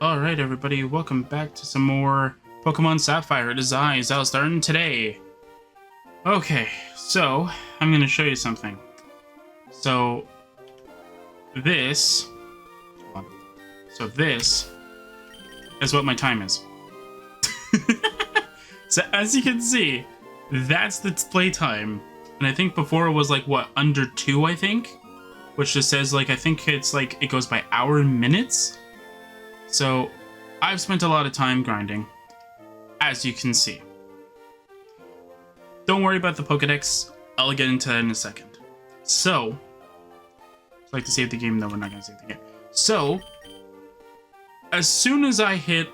Alright everybody, welcome back to some more Pokemon Sapphire. It is I, Xilestar, and today... Okay, so, I'm going to show you something. So, this... Hold on. So this is what my time is. So as you can see, that's the play time. And I think before it was like, what, under 2, I think? Which just says, like, I think it's like, it goes by hour and minutes. So, I've spent a lot of time grinding, as you can see. Don't worry about the Pokedex, I'll get into that in a second. So, I'd like to save the game, no, we're not going to save the game. So, as soon as I hit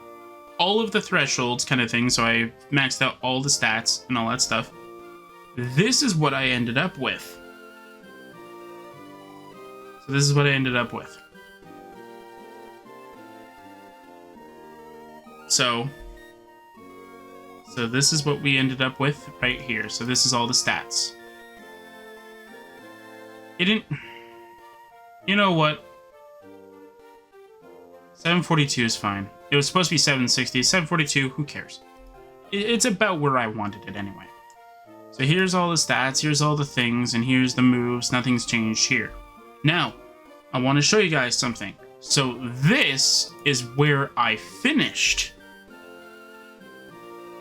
all of the thresholds kind of thing, so I maxed out all the stats and all that stuff, this is what I ended up with. So this is what I ended up with. So this is what we ended up with right here. So this is all the stats. It didn't... You know what? 742 is fine. It was supposed to be 760. 742, who cares? It's about where I wanted it anyway. So here's all the stats, here's all the things, and here's the moves. Nothing's changed here. Now, I want to show you guys something. So this is where I finished.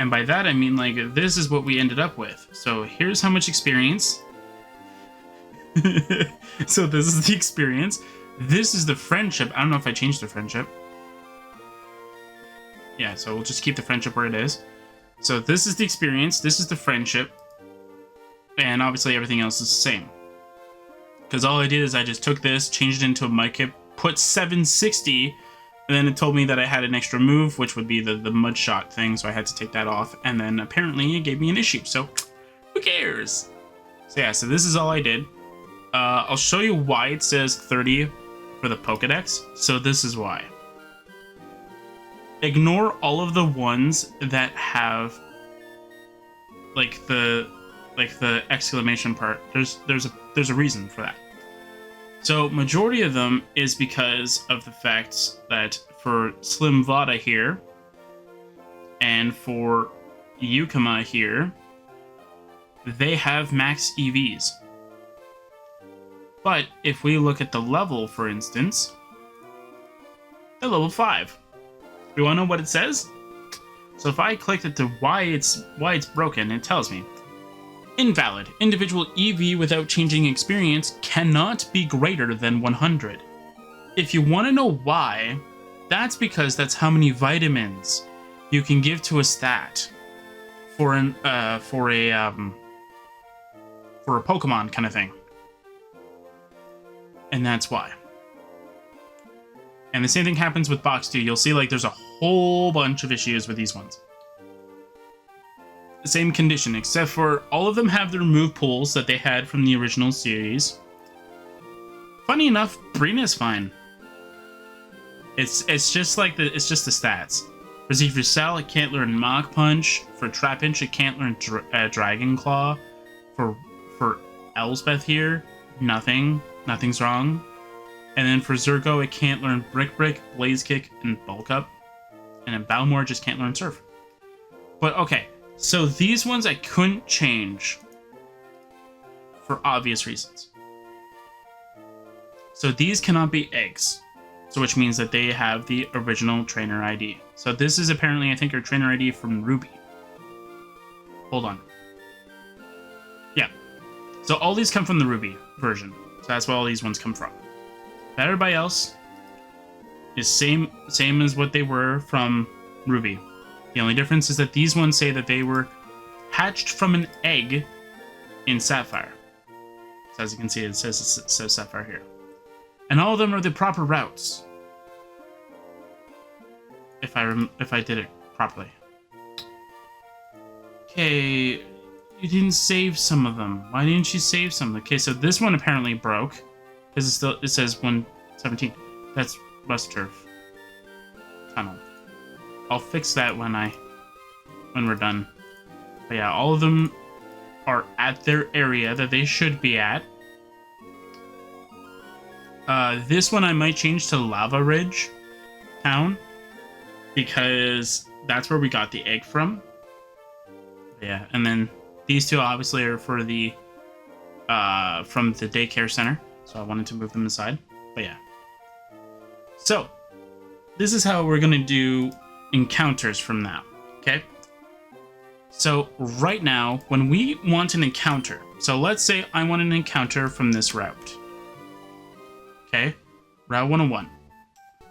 And by that I mean, like, this is what we ended up with. So here's how much experience. So this is the experience. This is the friendship. I don't know if I changed the friendship. Yeah, so we'll just keep the friendship where it is. So this is the experience. This is the friendship. And obviously everything else is the same. Because all I did is I just took this, changed it into a Mudkip, put 760, and then it told me that I had an extra move, which would be the mud shot thing, so I had to take that off, and then apparently it gave me an issue, so who cares? So yeah, so this is all I did. I'll show you why it says 30 for the Pokedex, so this is why. Ignore all of the ones that have like the exclamation part. There's a reason for that. So majority of them is because of the fact that for Slim Vada here and for Yukima here, they have max EVs. But if we look at the level, for instance, they're level 5. You want to know what it says? So if I click it to why it's broken, it tells me invalid. Individual EV without changing experience cannot be greater than 100. If you want to know why, that's because that's how many vitamins you can give to a stat for a Pokemon kind of thing. And that's why. And the same thing happens with Box 2. You'll see like there's a whole bunch of issues with these ones. The same condition, except for all of them have their move pools that they had from the original series. Funny enough, Brina's fine. It's just like the stats. For Zephyr, it can't learn Mach Punch. For Trapinch, it can't learn Dragon Claw. For Elspeth here, nothing's wrong. And then for Zergo, it can't learn Brick Break, Blaze Kick, and Bulk Up. And then Balmor just can't learn Surf. But okay. So these ones I couldn't change for obvious reasons. So these cannot be eggs. So which means that they have the original trainer ID. So this is apparently, I think, our trainer ID from Ruby. Hold on. Yeah. So all these come from the Ruby version. So that's where all these ones come from. But everybody else is same as what they were from Ruby. The only difference is that these ones say that they were hatched from an egg in Sapphire. So as you can see, it says Sapphire here. And all of them are the proper routes. If I did it properly. Okay, you didn't save some of them. Why didn't you save some? Okay, so this one apparently broke. Because it says 117. That's Rust Turf Tunnel. I'll fix that when we're done. But yeah, all of them are at their area that they should be at. This one I might change to Lava Ridge Town, because that's where we got the egg from. Yeah, and then these two obviously are for the from the daycare center, so I wanted to move them aside. But yeah, so this is how we're gonna do encounters from now. Okay, so right now when we want an encounter, so let's say I want an encounter from this route. Okay, Route 101.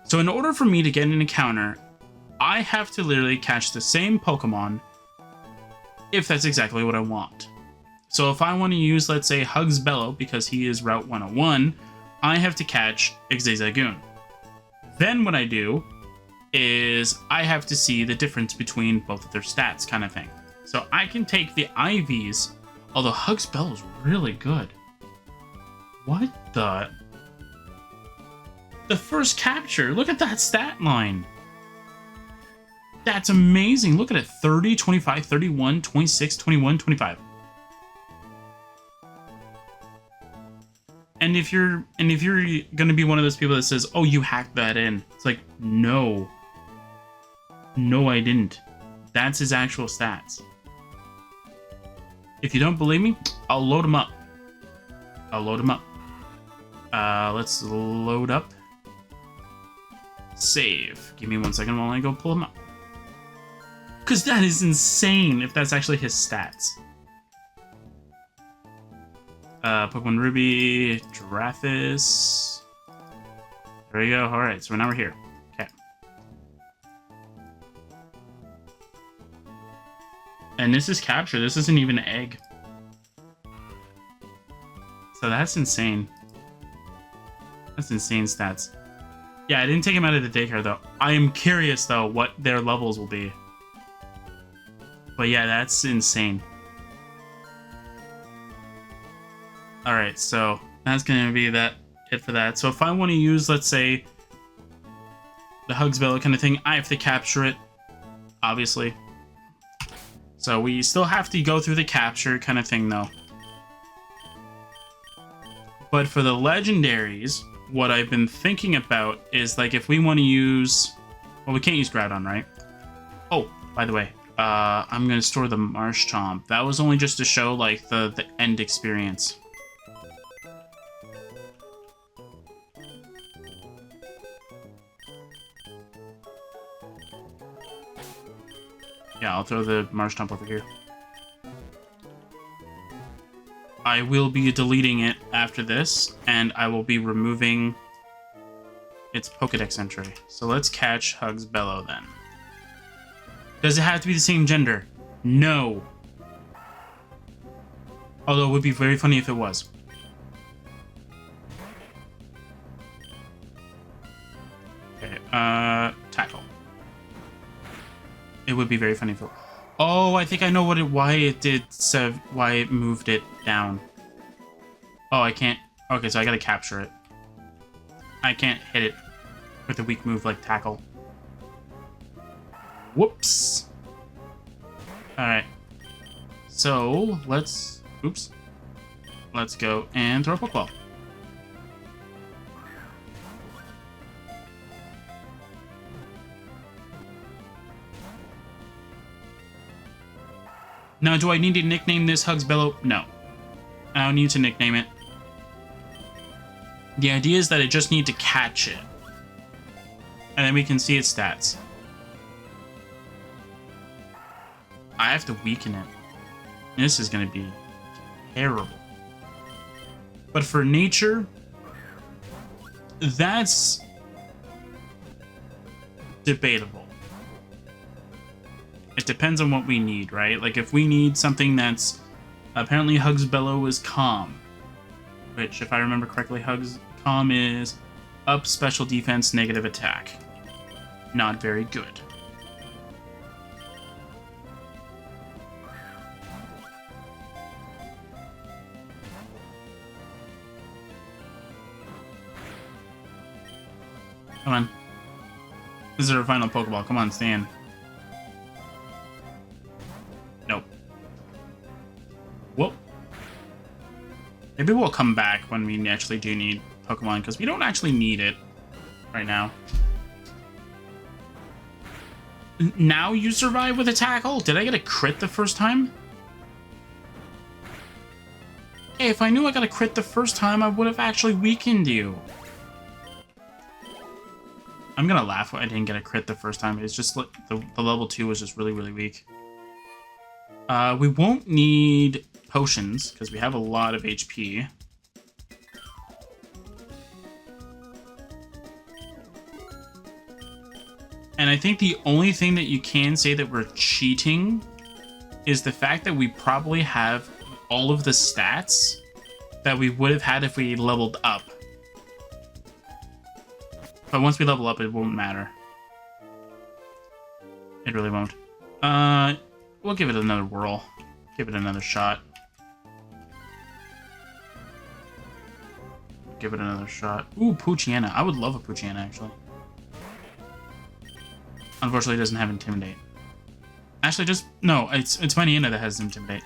So in order for me to get an encounter, I have to literally catch the same Pokemon if that's exactly what I want. So if I want to use, let's say, Hugsbellow, because he is Route 101, I have to catch Xilestar. Then what I do is I have to see the difference between both of their stats, kind of thing. So I can take the IVs, although Hugsbellow is really good. What the... The first capture, look at that stat line. That's amazing. Look at it. 30, 25, 31, 26, 21, 25. And if you're going to be one of those people that says, "Oh, you hacked that in." It's like, "No. No, I didn't. That's his actual stats." If you don't believe me, I'll load him up. Let's load up. Save. Give me 1 second while I go pull him up. Because that is insane if that's actually his stats. Pokemon Ruby, Giraffis. There we go. Alright, so now we're here. Okay. And this is capture. This isn't even an egg. So that's insane. That's insane stats. Yeah, I didn't take him out of the daycare, though. I am curious, though, what their levels will be. But yeah, that's insane. Alright, so that's going to be it for that. So if I want to use, let's say, the Hugsbellow kind of thing, I have to capture it, obviously. So we still have to go through the capture kind of thing, though. But for the legendaries, what I've been thinking about is, like, if we want to use... Well, we can't use Groudon, right? Oh, by the way, I'm going to store the Marshtomp. That was only just to show, like, the end experience. Yeah, I'll throw the Marshtomp over here. I will be deleting it after this, and I will be removing its Pokedex entry. So let's catch Hugsbellow then. Does it have to be the same gender? No. Although it would be very funny if it was. Okay, tackle. It would be very funny if it... Oh, I think I know why it moved it down. Oh, I can't... Okay, so I gotta capture it. I can't hit it with a weak move like tackle. Whoops. Alright. So, let's... Oops. Let's go and throw a Pokeball. Now, do I need to nickname this Hugsbellow? No. I don't need to nickname it. The idea is that I just need to catch it. And then we can see its stats. I have to weaken it. This is going to be terrible. But for nature, that's debatable. It depends on what we need, right? Like, if we need something that's... Apparently, Hugsbellow is calm. Which, if I remember correctly, calm is up special defense, negative attack. Not very good. Come on. This is our final Pokeball. Come on, stand. Nope. Whoop. Maybe we'll come back when we actually do need Pokemon, because we don't actually need it right now. Now you survive with a tackle? Did I get a crit the first time? Hey, if I knew I got a crit the first time, I would have actually weakened you. I'm gonna laugh when I didn't get a crit the first time. It's just like the level 2 was just really, really weak. We won't need potions because we have a lot of HP. And I think the only thing that you can say that we're cheating is the fact that we probably have all of the stats that we would have had if we leveled up. But once we level up, it won't matter. It really won't. We'll give it another whirl. Give it another shot. Give it another shot. Ooh, Poochyena. I would love a Poochyena, actually. Unfortunately, it doesn't have Intimidate. Actually, just... No, it's Minyena that has Intimidate.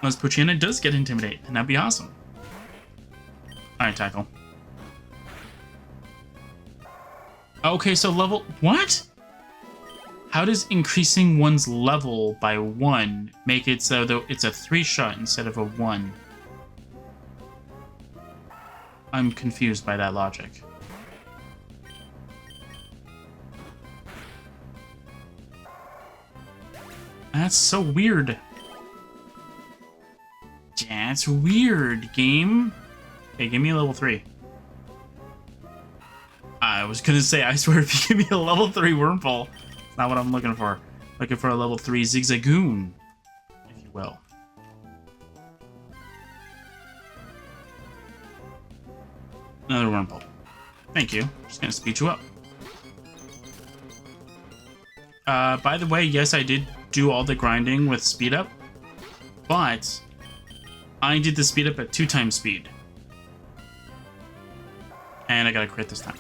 Unless Poochyena does get Intimidate, and that'd be awesome. Alright, tackle. Okay, so level... What? How does increasing one's level by 1 make it so that it's a 3-shot instead of a 1? I'm confused by that logic. That's so weird. That's weird, game. Hey, give me a level 3. I was gonna say, I swear, if you give me a level 3 Wurmple, it's not what I'm looking for. Looking for a level 3 Zigzagoon, if you will. Another Wurmple. Thank you. Just gonna speed you up. By the way, yes, I did do all the grinding with speed up, but I did the speed up at 2 times speed. And I got a crit this time.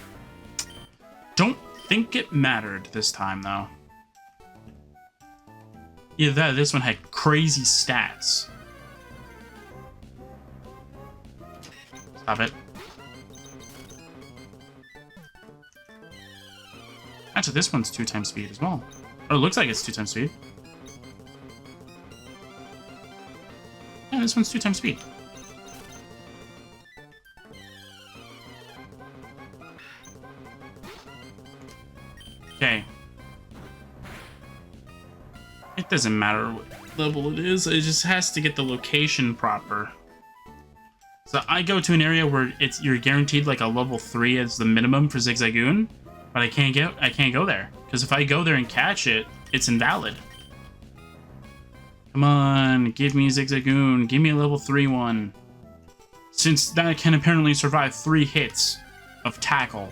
Don't think it mattered this time, though. Yeah, this one had crazy stats. Stop it. Actually, this one's 2 times speed as well. Oh, it looks like it's 2 times speed. Yeah, this one's 2 times speed. Okay. It doesn't matter what level it is, it just has to get the location proper. So I go to an area where you're guaranteed like a level 3 as the minimum for Zigzagoon, but I can't go there. Because if I go there and catch it, it's invalid. Come on, give me Zigzagoon, give me a level 3 one. Since that can apparently survive 3 hits of tackle.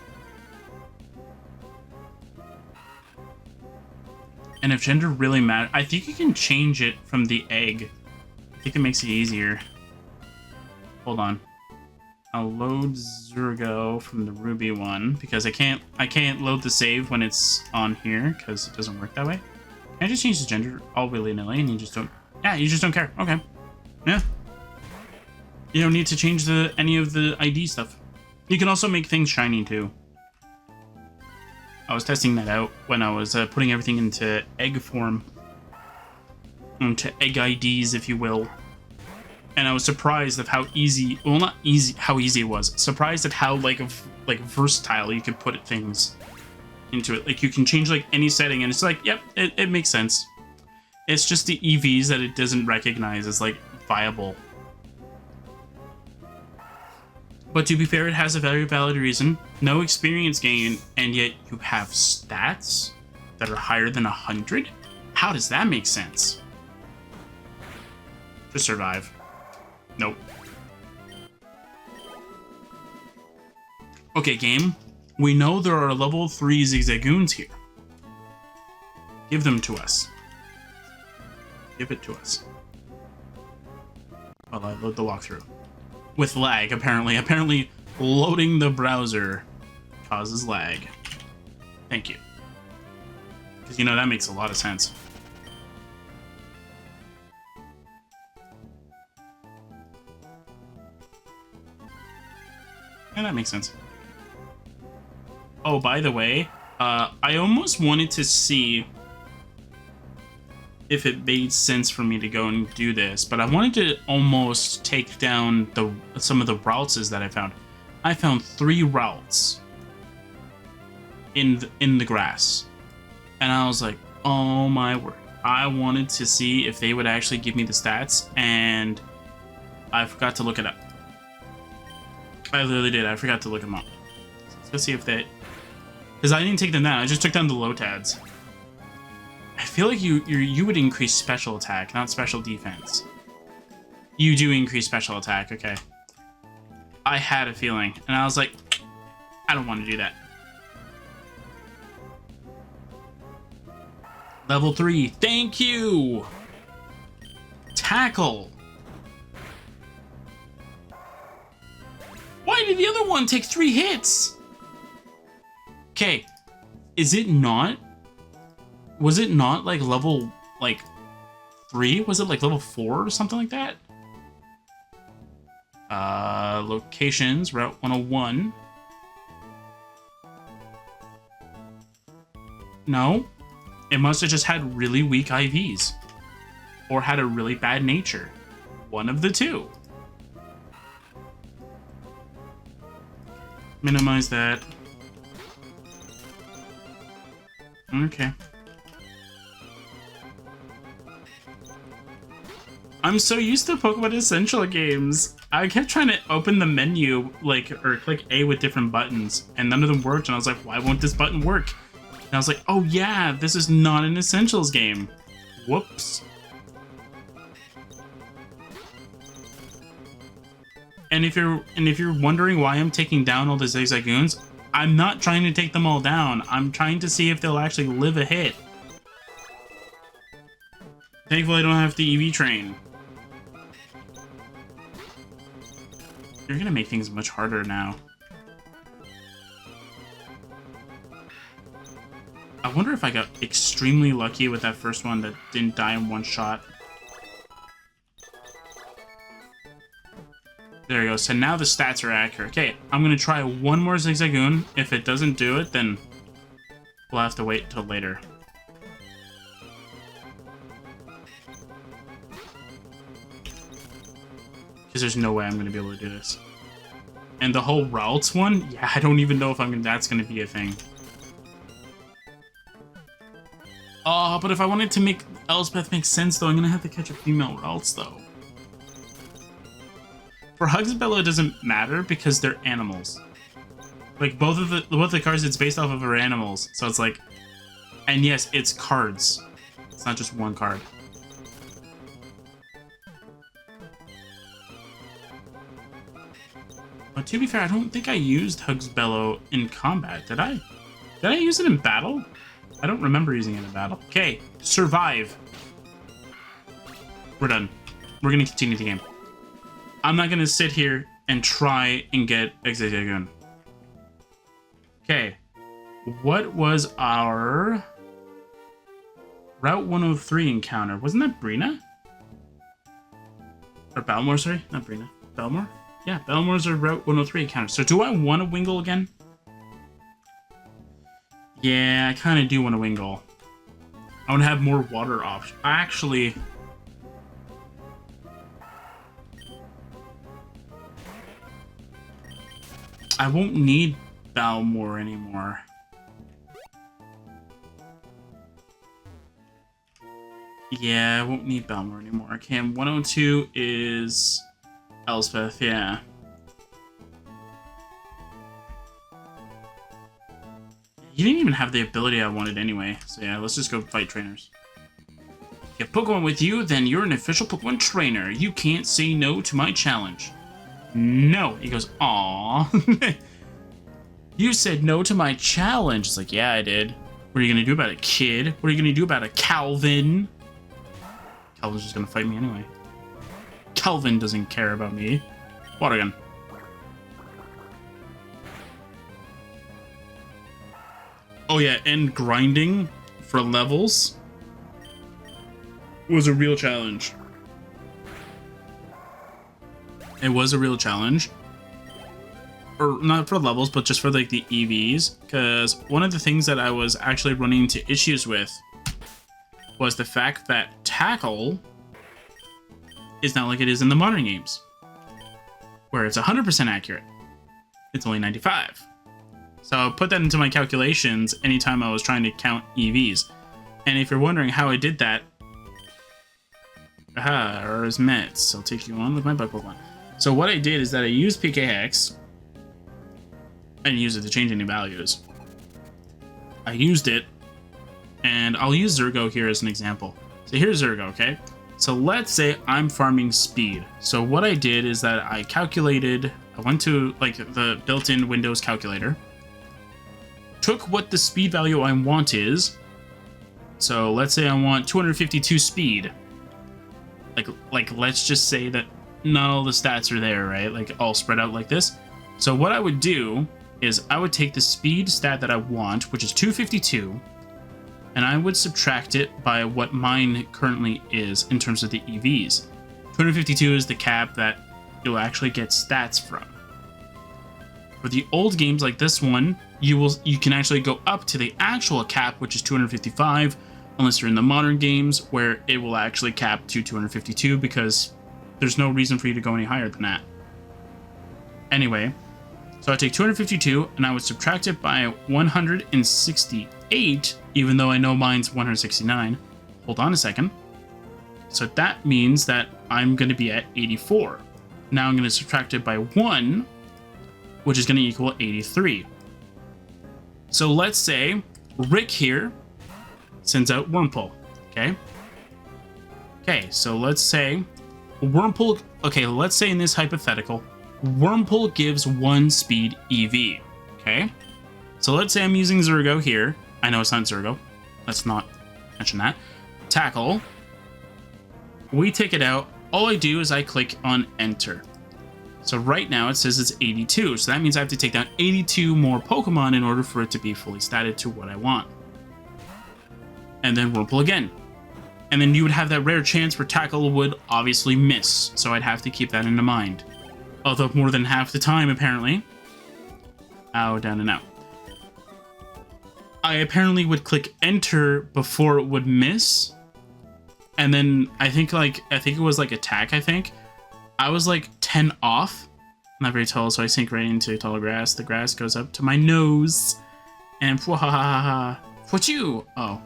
And if gender really matters, I think you can change it from the egg. I think it makes it easier. Hold on. I'll load Zurgo from the Ruby one because I can't load the save when it's on here because it doesn't work that way. Can I just change the gender all willy-nilly and you just don't... Yeah, you just don't care. Okay. Yeah. You don't need to change any of the ID stuff. You can also make things shiny too. I was testing that out when I was putting everything into egg form. Into egg IDs, if you will. And I was surprised of how easy, well, not easy, how easy it was. Surprised at how like versatile you could put things into it. Like you can change like any setting and it's like, yep, it makes sense. It's just the EVs that it doesn't recognize as like viable. But to be fair, it has a very valid reason. No experience gain, and yet you have stats that are higher than 100? How does that make sense? To survive. Nope. Okay, game. We know there are level 3 Zigzagoons here. Give them to us. Give it to us. While I load the walkthrough. With lag, apparently. Apparently, loading the browser causes lag. Thank you. Because, you know, that makes a lot of sense. And that makes sense. Oh, by the way, I almost wanted to see if it made sense for me to go and do this, but I wanted to almost take down some of the routes that I found. I found 3 routes in the grass, and I was like, oh my word. I wanted to see if they would actually give me the stats, and I forgot to look it up. I literally did. I forgot to look them up. Let's go see if they... Because I didn't take them down. I just took down the Lotads. I feel like you would increase special attack, not special defense. You do increase special attack, okay. I had a feeling, and I was like, I don't want to do that. Level 3, thank you! Tackle! Why did the other one take 3 hits? Okay, is it not? Was it not like level, like, 3? Was it like level 4 or something like that? Locations, Route 101. No. It must have just had really weak IVs. Or had a really bad nature. One of the two. Minimize that. Okay. I'm so used to Pokemon Essential games. I kept trying to open the menu, like, or click A with different buttons, and none of them worked, and I was like, why won't this button work? And I was like, oh yeah, this is not an Essentials game. Whoops. And if you're wondering why I'm taking down all the Zigzagoons, I'm not trying to take them all down. I'm trying to see if they'll actually live a hit. Thankfully, I don't have the EV train. You're gonna make things much harder now. I wonder if I got extremely lucky with that first one that didn't die in one shot. There we go. So now the stats are accurate. Okay, I'm gonna try one more Zigzagoon. If it doesn't do it, then we'll have to wait till later. Because there's no way I'm going to be able to do this. And the whole routes one? Yeah, I don't even know if that's going to be a thing. Oh, but if I wanted to make Elspeth make sense, though, I'm going to have to catch a female routes, though. For Hugsabella, it doesn't matter because they're animals. Like, both the cards it's based off of are animals. So it's like... And yes, it's cards. It's not just one card. But to be fair, I don't think I used Hugsbellow in combat. Did I? Did I use it in battle? I don't remember using it in battle. Okay, survive. We're done. We're gonna continue the game. I'm not gonna sit here and try and get Zigzagoon. Okay, what was our Route 103 encounter? Wasn't that Brina? Or Balmore, sorry? Not Brina. Balmore? Yeah, Balmore's a Route 103 encounter. So do I want to Wingull again? Yeah, I kind of do want to Wingull. I want to have more water options. Actually... I won't need Balmore anymore. Yeah, I won't need Balmore anymore. Okay, and 102 is... Elspeth, yeah. You didn't even have the ability I wanted anyway. So yeah, let's just go fight trainers. If you have Pokemon with you, then you're an official Pokemon trainer. You can't say no to my challenge. No. He goes, aww. You said no to my challenge. It's like, yeah, I did. What are you gonna do about it, kid? What are you gonna do about it, Calvin? Calvin's just gonna fight me anyway. Calvin doesn't care about me. Water gun. Oh yeah, and grinding for levels was a real challenge. It was a real challenge. or not for levels, but just for like the EVs, because one of the things that I was actually running into issues with was the fact that tackle is not like it is in the modern games, where it's 100% accurate. It's only 95. So I put that into my calculations anytime I was trying to count EVs. And if you're wondering how I did that, or as Mets, I'll take you on with my bug Pokemon. So what I did is that I used PKX and used it to change any values. I used it, and I'll use Zergo here as an example. So here's Zergo, okay? So let's say I'm farming speed. So what I did is that I calculated, I went to like the built-in Windows calculator, took what the speed value I want is. So let's say I want 252 speed. Like let's just say that not all the stats are there, right? Like all spread out like this. So what I would do is I would take the speed stat that I want, which is 252, and I would subtract it by what mine currently is in terms of the EVs. 252 is the cap that you'll actually get stats from. For the old games like this one, you can actually go up to the actual cap, which is 255, unless you're in the modern games where it will actually cap to 252 because there's no reason for you to go any higher than that. Anyway, so I take 252 and I would subtract it by 168, even though I know mine's 169. Hold on a second. So that means that I'm going to be at 84. Now I'm going to subtract it by 1, which is going to equal 83. So let's say Rick here sends out Wurmple, okay? Okay, so let's say Wurmple, okay, let's say in this hypothetical, Wurmple gives 1 speed EV, okay? So let's say I'm using Zergo here. I know it's not Zergo. Let's not mention that. Tackle. We take it out. All I do is I click on enter. So right now it says it's 82. So that means I have to take down 82 more Pokemon in order for it to be fully statted to what I want. And then Wurmple again. And then you would have that rare chance where Tackle would obviously miss. So I'd have to keep that in mind. Although more than half the time, apparently. Ow, down and out. I apparently would click enter before it would miss. And then I think it was like attack, I think. I was like 10 off. I'm not very tall, so I sink right into tall grass. The grass goes up to my nose. And what you? Oh,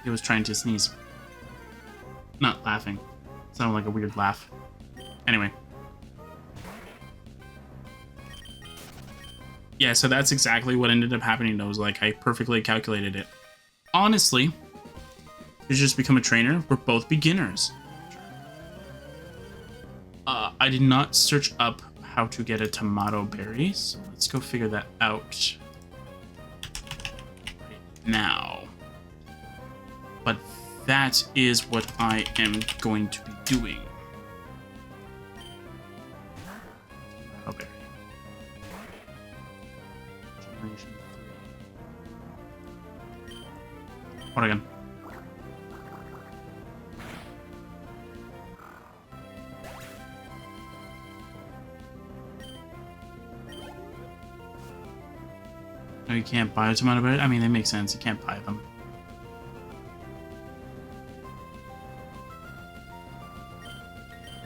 it was trying to sneeze. Not laughing. It sounded like a weird laugh. Anyway. Yeah, so that's exactly what ended up happening. It was like I perfectly calculated it. Honestly, to just become a trainer, we're both beginners. I did not search up how to get a tomato berry, so let's go figure that out right now. But that is what I am going to be doing. Tomato berry. Generation 3. What again? No, you can't buy a tomato berry? I mean, they make sense. You can't buy them.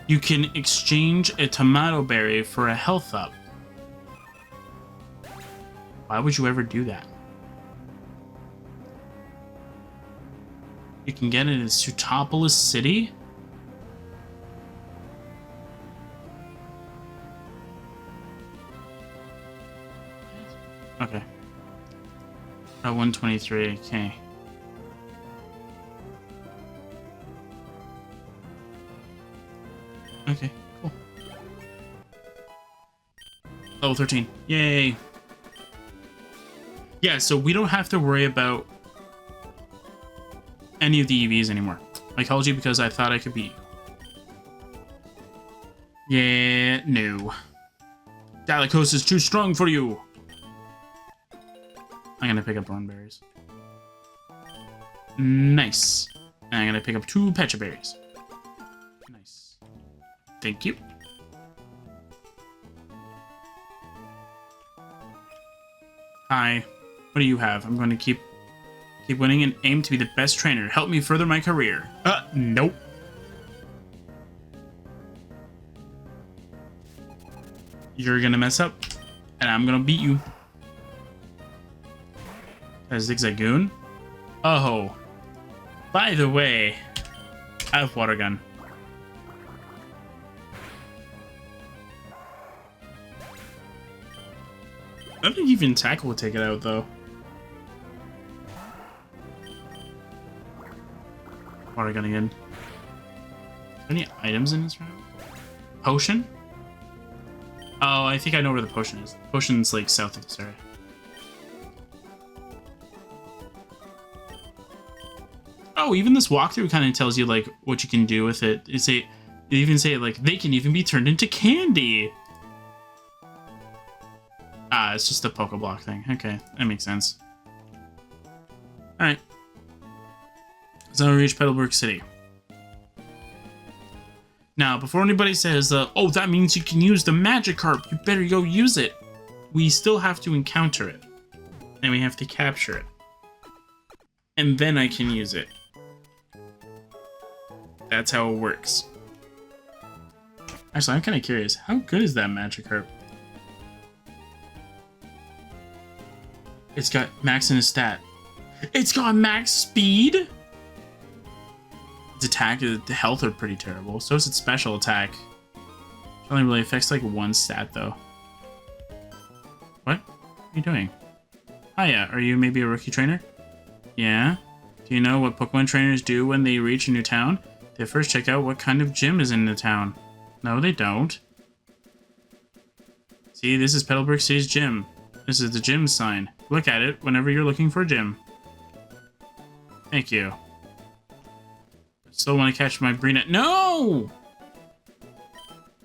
You can exchange a tomato berry for a health up. Why would you ever do that? You can get it in Sutopolis City? Okay. At 123, okay. Okay, cool. Level 13. Yay! Yeah, so we don't have to worry about any of the EVs anymore. I called you because I thought I could beat you. Yeah, no. Dalikos is too strong for you! I'm gonna pick up Thornberries. Nice. And I'm gonna pick up 2 Pecha Berries. Nice. Thank you. Hi. What do you have? I'm going to keep winning and aim to be the best trainer. Help me further my career. Nope. You're gonna mess up, and I'm gonna beat you. A Zigzagoon? Oh. By the way, I have water gun. I don't think even tackle would take it out though. Water gun again. Any items in this round? Potion? Oh, I think I know where the potion is. Potion's like south of this area. Oh, even this walkthrough kind of tells you like what you can do with it. They even say like they can even be turned into candy. Ah, it's just a Pokeblock thing. Okay, that makes sense. All right. So we reach Petalburg City. Now, before anybody says, oh, that means you can use the Magikarp, you better go use it. We still have to encounter it. And we have to capture it. And then I can use it. That's how it works. Actually, I'm kind of curious. How good is that Magikarp? It's got max in his stat. It's got max speed? Its attack, the health are pretty terrible. So is its special attack. It only really affects like one stat though. What are you doing? Hiya, are you maybe a rookie trainer? Yeah? Do you know what Pokemon trainers do when they reach a new town? They first check out what kind of gym is in the town. No, they don't. See, this is Petalburg City's gym. This is the gym sign. Look at it whenever you're looking for a gym. Thank you. Still want to catch my Breenet. No!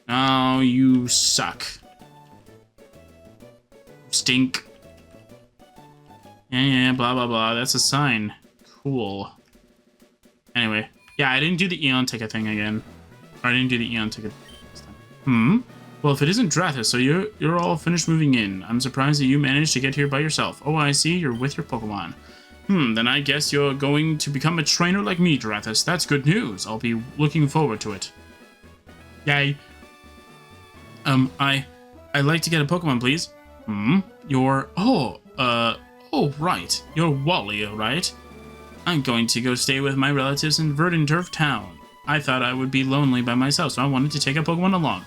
Oh, you suck. Stink. Yeah, blah, blah, blah. That's a sign. Cool. Anyway. Yeah, I didn't do the Eon ticket thing again. Or I didn't do the Eon ticket this time. Well, if it isn't Drathis, so you're all finished moving in. I'm surprised that you managed to get here by yourself. Oh, I see. You're with your Pokemon. Then I guess you're going to become a trainer like me, Drathis. That's good news. I'll be looking forward to it. Yay. I'd like to get a Pokemon, please. You're... Oh, right. You're Wally, right? I'm going to go stay with my relatives in Verdunturf Town. I thought I would be lonely by myself, so I wanted to take a Pokemon along.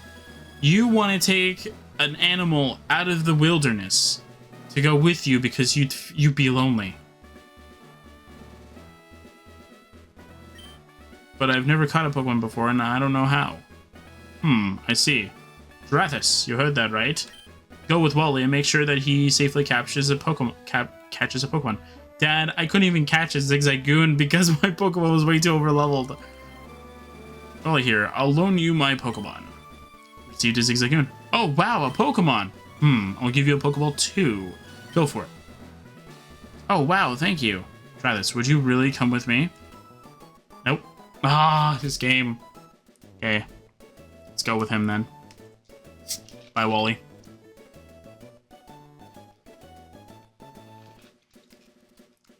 You want to take an animal out of the wilderness to go with you because you'd be lonely. But I've never caught a Pokemon before, and I don't know how. I see. Drathis, you heard that right. Go with Wally and make sure that he safely captures a Pokemon. Catches a Pokemon. Dad, I couldn't even catch a Zigzagoon because my Pokemon was way too overleveled. Wally here, I'll loan you my Pokemon. Received a Zigzagoon. Oh wow, a Pokemon. I'll give you a Pokeball too. Go for it. Oh wow, thank you. Try this. Would you really come with me? Nope. Ah, this game. Okay. Let's go with him then. Bye, Wally.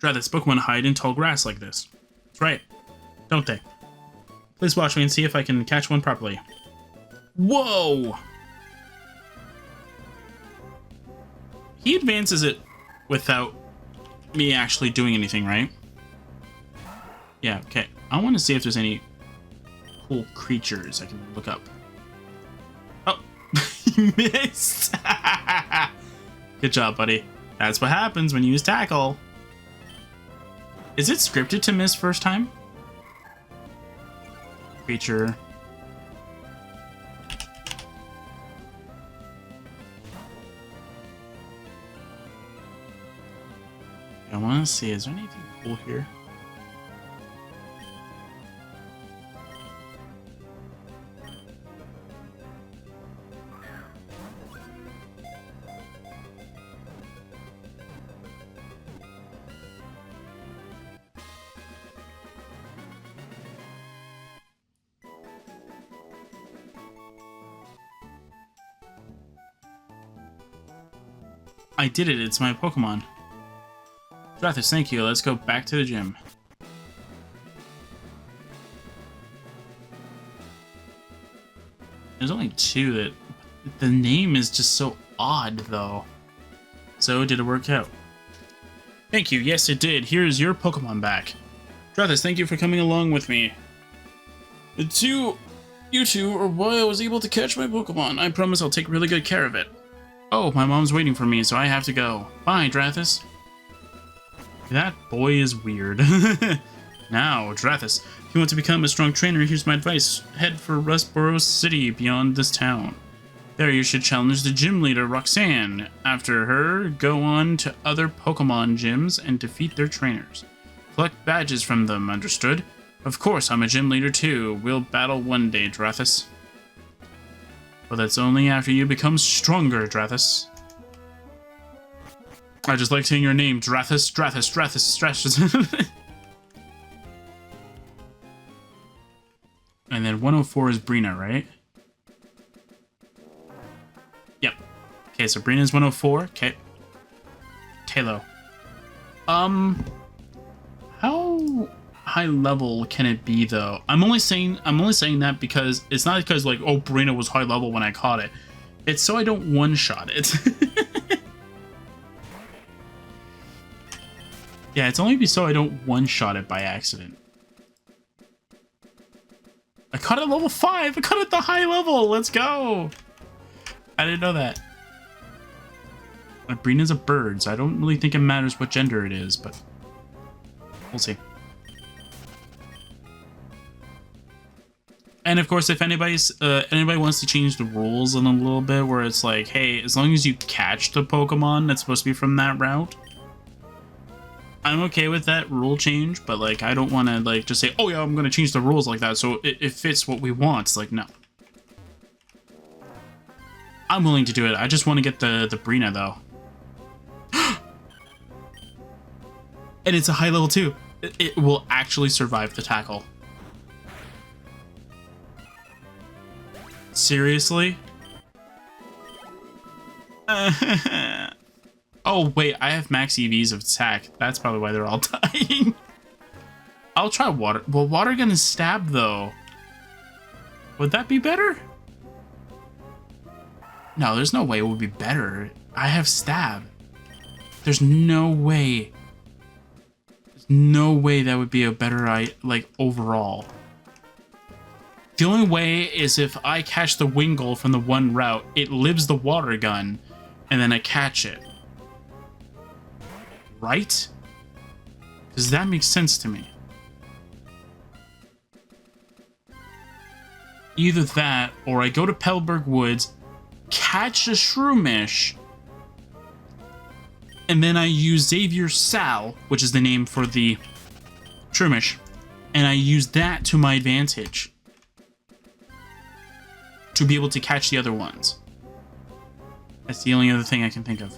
Try this. Pokemon hide in tall grass like this. That's right. Don't they? Please watch me and see if I can catch one properly. Whoa! He advances it without me actually doing anything, right? Yeah, okay. I want to see if there's any cool creatures I can look up. Oh, you missed! Good job, buddy. That's what happens when you use Tackle. Is it scripted to miss first time? Creature. I want to see, is there anything cool here? I did it. It's my Pokemon. Strathus, thank you. Let's go back to the gym. There's only 2 that... The name is just so odd, though. So, did it work out? Thank you. Yes, it did. Here's your Pokemon back. Strathus, thank you for coming along with me. You two are why I was able to catch my Pokemon. I promise I'll take really good care of it. Oh, my mom's waiting for me, so I have to go. Bye, Strathus. That boy is weird. Now, Strathus, if you want to become a strong trainer, here's my advice. Head for Rustboro City beyond this town. There you should challenge the gym leader, Roxanne. After her, go on to other Pokemon gyms and defeat their trainers. Collect badges from them, understood? Of course, I'm a gym leader too. We'll battle one day, Strathus. But that's only after you become stronger, Strathus. I just like saying your name, Strathus, Strathus, Strathus, Strathus. And then 104 is Brina, right? Yep. Okay, so Brina's 104. Okay. Talo. How high level can it be though? I'm only saying that because it's not because like, oh, Brina was high level when I caught it. It's so I don't one-shot it. Yeah, it's only so I don't one-shot it by accident. I caught it at level 5! I caught it at the high level! Let's go! I didn't know that. Brina's a bird, so I don't really think it matters what gender it is, but we'll see. And of course, if anybody wants to change the rules in a little bit, where it's like, hey, as long as you catch the Pokemon that's supposed to be from that route, I'm okay with that rule change, but like I don't want to like just say, oh yeah, I'm going to change the rules like that so it fits what we want. It's like, no. I'm willing to do it. I just want to get the Brina though. And it's a high level too. It will actually survive the tackle. Seriously? Oh, wait, I have max EVs of attack. That's probably why they're all dying. I'll try water. Well, water gun is stab, though. Would that be better? No, there's no way it would be better. I have stab. There's no way. There's no way that would be a better, like, overall. The only way is if I catch the Wingull from the one route, it lives the water gun, and then I catch it. Right? Because that makes sense to me. Either that, or I go to Pellberg Woods, catch a Shroomish, and then I use Xavier Sal, which is the name for the Shroomish, and I use that to my advantage to be able to catch the other ones. That's the only other thing I can think of.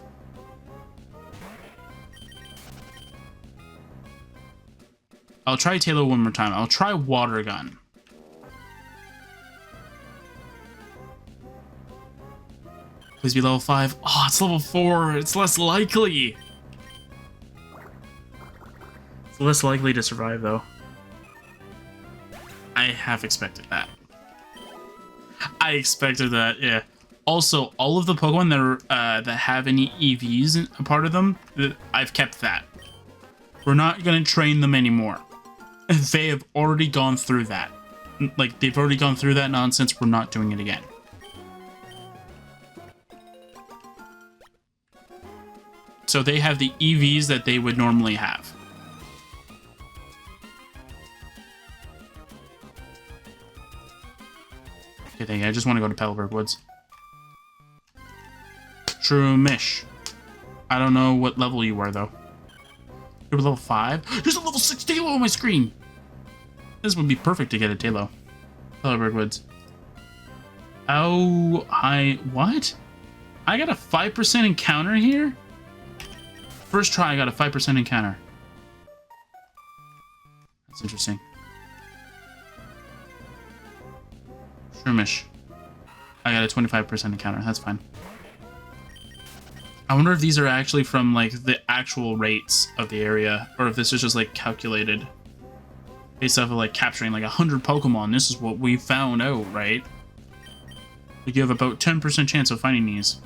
I'll try Taylor one more time. I'll try Water Gun. Please be level 5. Oh, it's level 4. It's less likely. It's less likely to survive, though. I have expected that. I expected that, yeah. Also, all of the Pokemon that are that have any EVs in a part of them, I've kept that. We're not going to train them anymore. They have already gone through that. Like, they've already gone through that nonsense. We're not doing it again. So they have the EVs that they would normally have. Okay, thank you. I just want to go to Pellberg Woods. Shroomish. I don't know what level you are, though. You're level 5? There's a level 6 Talo on my screen! This would be perfect to get a Talo. Pellberg Woods. Oh, what? I got a 5% encounter here? First try, I got a 5% encounter. That's interesting. Shroomish. I got a 25% encounter. That's fine. I wonder if these are actually from like the actual rates of the area, or if this is just like calculated based off of like capturing like 100 Pokemon. This is what we found out, right? Like you have about 10% chance of finding these.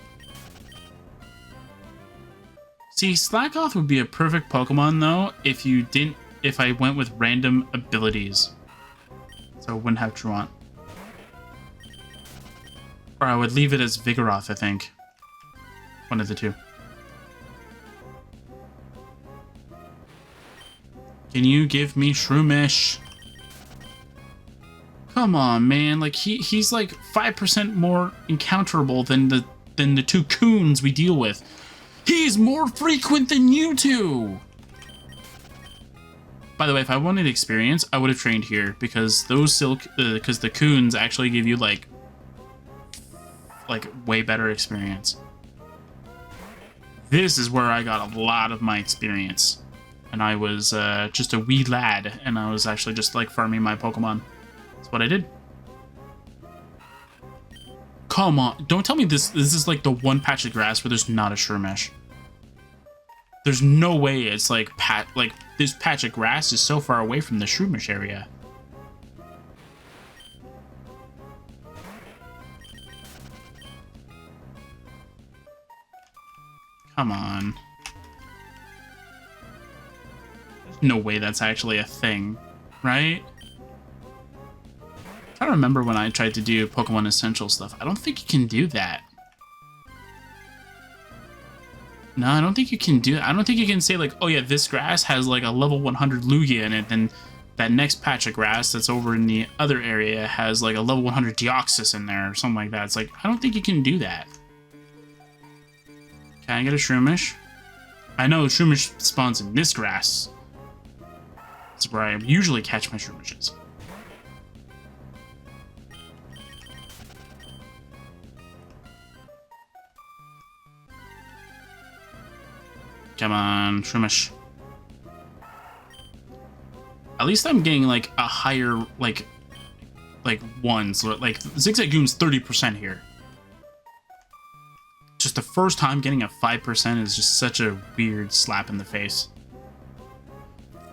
See, Slackoth would be a perfect Pokemon though if I went with random abilities. So I wouldn't have Truant. Or I would leave it as Vigoroth, I think. One of the two. Can you give me Shroomish? Come on, man. Like he's like 5% more encounterable than the two coons we deal with. He's more frequent than you two. By the way, if I wanted experience, I would have trained here because those because the coons actually give you like way better experience. This is where I got a lot of my experience. And I was just a wee lad, and I was actually just like farming my Pokemon. That's what I did. Come on, don't tell me this is like the one patch of grass where there's not a Shroomish. There's no way it's like this patch of grass is so far away from the Shroomish area. Come on. There's no way that's actually a thing, right? I don't remember when I tried to do Pokemon Essential stuff. I don't think you can do that. No, I don't think you can do that. I don't think you can say like, oh yeah, this grass has like a level 100 Lugia in it, then that next patch of grass that's over in the other area has like a level 100 Deoxys in there or something like that. It's like, I don't think you can do that. Can I get a Shroomish? I know Shroomish spawns in this grass. That's where I usually catch my Shroomishes. Come on, Shroomish. At least I'm getting like a higher like ones. Like Zigzagoon's 30% here. Just the first time getting a 5% is just such a weird slap in the face.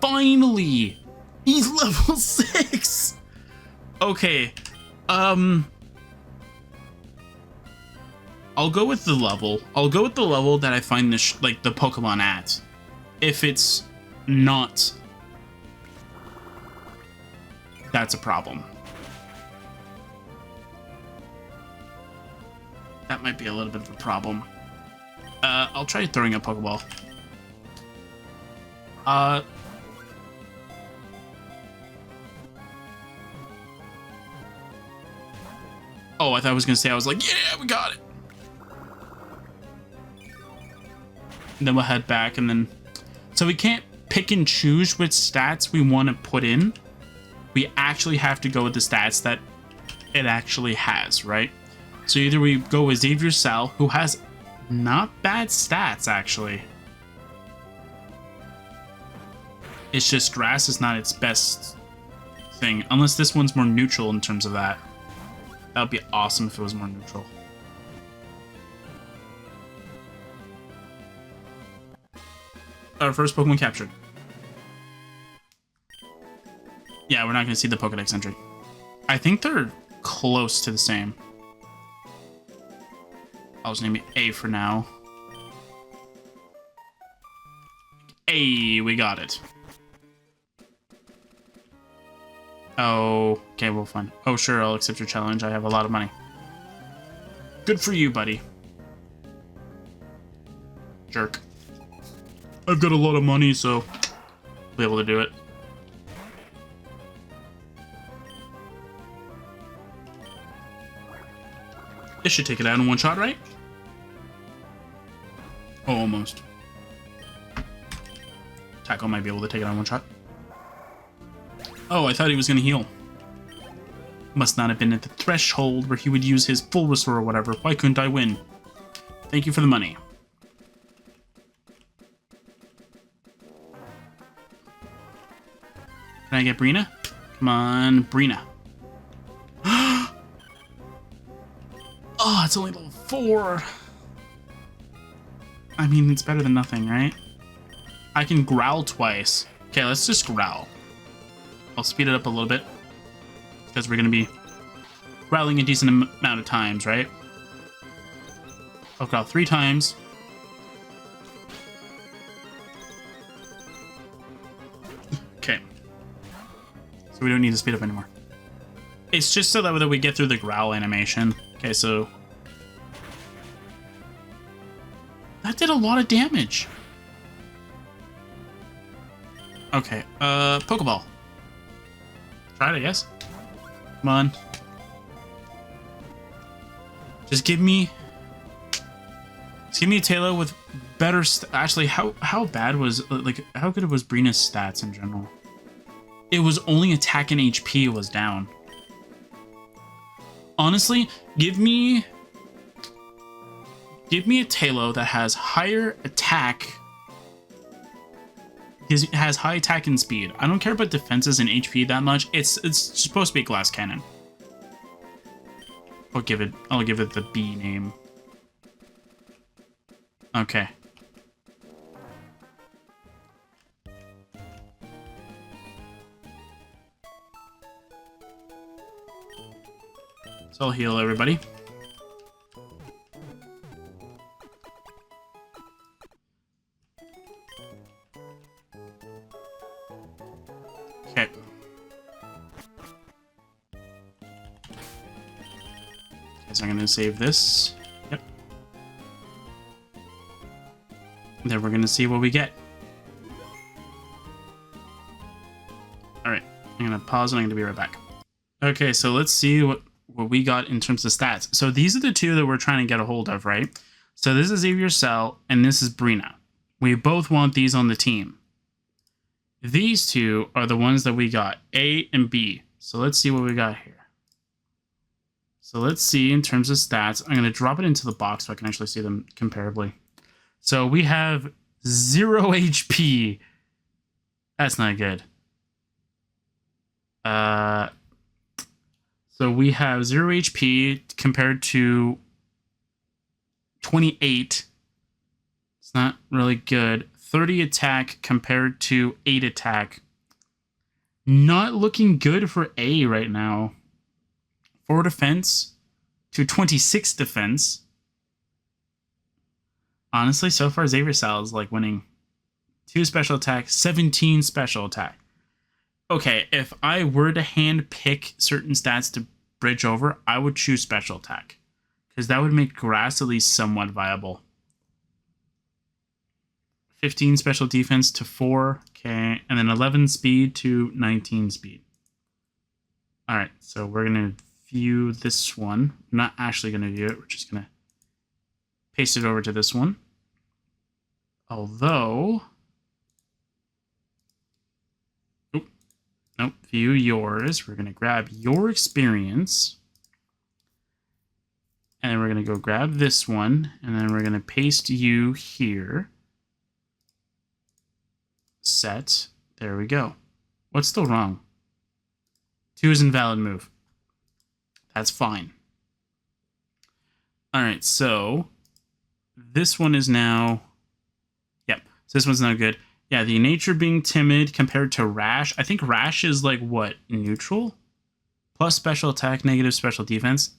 Finally! He's level 6! Okay, I'll go with the level. I'll go with the level that I find this like the Pokemon at. If it's not, that's a problem. That might be a little bit of a problem. I'll try throwing a Pokeball. Oh, I thought I was gonna say, I was like, yeah, we got it. And then we'll head back, and then... So we can't pick and choose which stats we want to put in. We actually have to go with the stats that it actually has, right? So either we go with Xavier Sal, who has not bad stats, actually. It's just grass is not its best thing. Unless this one's more neutral in terms of that. That would be awesome if it was more neutral. Our first Pokemon captured. Yeah, we're not going to see the Pokedex entry. I think they're close to the same. I'll just name it A for now. A, we got it. Oh, okay, well, fine. Oh, sure, I'll accept your challenge. I have a lot of money. Good for you, buddy. Jerk. I've got a lot of money, so I'll be able to do it. This should take it out in one shot, right? Oh, almost. Tackle might be able to take it out in one shot. Oh, I thought he was going to heal. Must not have been at the threshold where he would use his full restore or whatever. Why couldn't I win? Thank you for the money. Can I get Brina? Come on, Brina. Oh, it's only level 4. I mean, it's better than nothing, right? I can growl twice. Okay, let's just growl. I'll speed it up a little bit because we're going to be growling a decent amount of times, right? I'll growl 3 times. Okay. So we don't need to speed up anymore. It's just so that we get through the growl animation. Okay, so that did a lot of damage. Okay, Pokeball. Try it, I guess. Come on. Just give me a Taylor with better actually, how bad was, like, how good was Brina's stats in general? It was only attack and HP was down. Honestly, give me a Taylor that has higher attack. Because it has high attack and speed. I don't care about defenses and HP that much. It's supposed to be a glass cannon. I'll give it the B name. Okay. So I'll heal everybody. Okay. So I'm gonna save this. Yep. Then we're gonna see what we get. Alright. I'm gonna pause and I'm gonna be right back. Okay, so let's see what we got in terms of stats. So these are the two that we're trying to get a hold of, right? So this is Xilestar and this is Brina. We both want these on the team. These two are the ones that we got, A and B. So let's see what we got here. So let's see in terms of stats. I'm going to drop it into the box so I can actually see them comparably. So we have 0 HP. That's not good. So we have 0 HP compared to 28. It's not really good. 30 attack compared to 8 attack. Not looking good for A right now. 4 defense to 26 defense. Honestly, so far Xilestar is like winning. 2 special attack, 17 special attack. Okay, if I were to hand pick certain stats to bridge over, I would choose special attack. Because that would make grass at least somewhat viable. 15 special defense to 4, okay, and then 11 speed to 19 speed. Alright, so we're going to view this one. I'm not actually going to view it, we're just going to paste it over to this one. Although, nope, view yours. We're going to grab your experience. And then we're going to go grab this one. And then we're going to paste you here. Set. There we go. What's still wrong? 2 is invalid move. That's fine. Alright, so this one is now... Yep, so this one's not good. Yeah, the nature being timid compared to Rash. I think Rash is like, what, neutral? Plus special attack, negative special defense.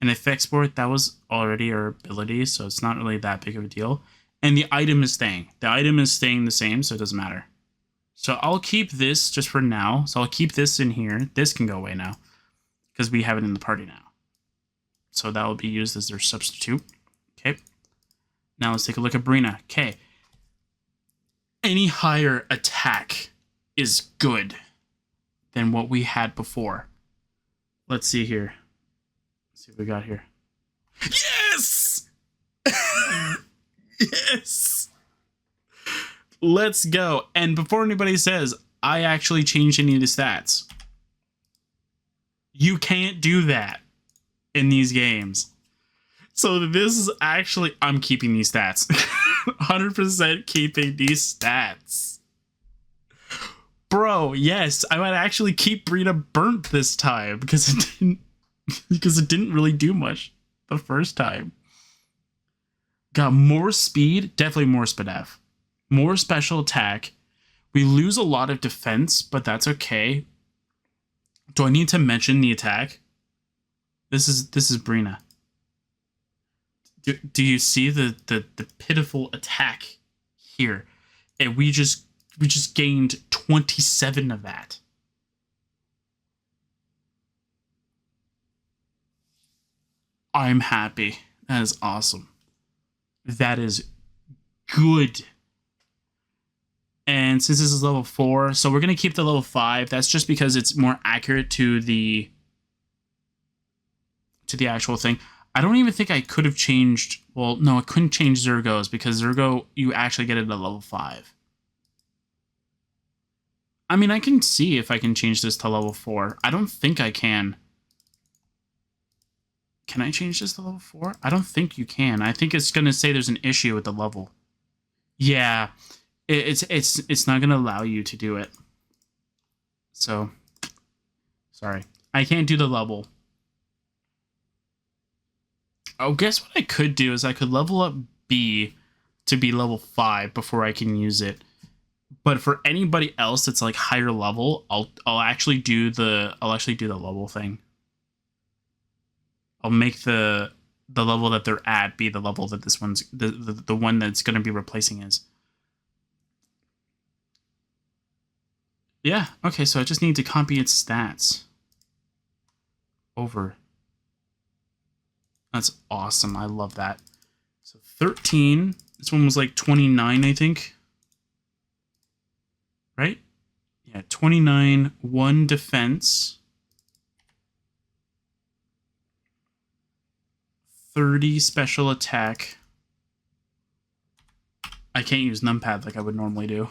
And effect sport, that was already our ability, so it's not really that big of a deal. And the item is staying. The item is staying the same, so it doesn't matter. So I'll keep this just for now. So I'll keep this in here. This can go away now because we have it in the party now. So that will be used as their substitute. Okay. Now let's take a look at Brina. Okay. Any higher attack is good than what we had before. Let's see here. Let's see what we got here. Yes! Yes! Let's go. And before anybody says, I actually changed any of the stats. You can't do that in these games. So this is actually... I'm keeping these stats. 100% keeping these stats. Bro, yes, I might actually keep Brina burnt this time because it didn't really do much the first time. Got more speed, definitely more SPDF. More special attack. We lose a lot of defense, but that's okay. Do I need to mention the attack? This is Brina. Do you see the pitiful attack here? And we just gained 27 of that. I'm happy. That is awesome. That is good. And since this is level 4, so we're going to keep the level 5. That's just because it's more accurate to the actual thing. I don't even think I could have changed... Well, no, I couldn't change Zergo's because Zergo, you actually get it at level 5. I mean, I can see if I can change this to level 4. I don't think I can. Can I change this to level 4? I don't think you can. I think it's going to say there's an issue with the level. Yeah, it's not going to allow you to do it. So, sorry. I can't do the level. Oh, guess what I could do is I could level up B to be level 5 before I can use it. But for anybody else that's like higher level, I'll actually do the level thing. I'll make the level that they're at be the level that this one's the one that's going to be replacing is. Yeah, okay, so I just need to copy its stats over. That's awesome. I love that. So 13. This one was like 29, I think. Right? Yeah, 29, 1 defense. 30 special attack. I can't use numpad like I would normally do.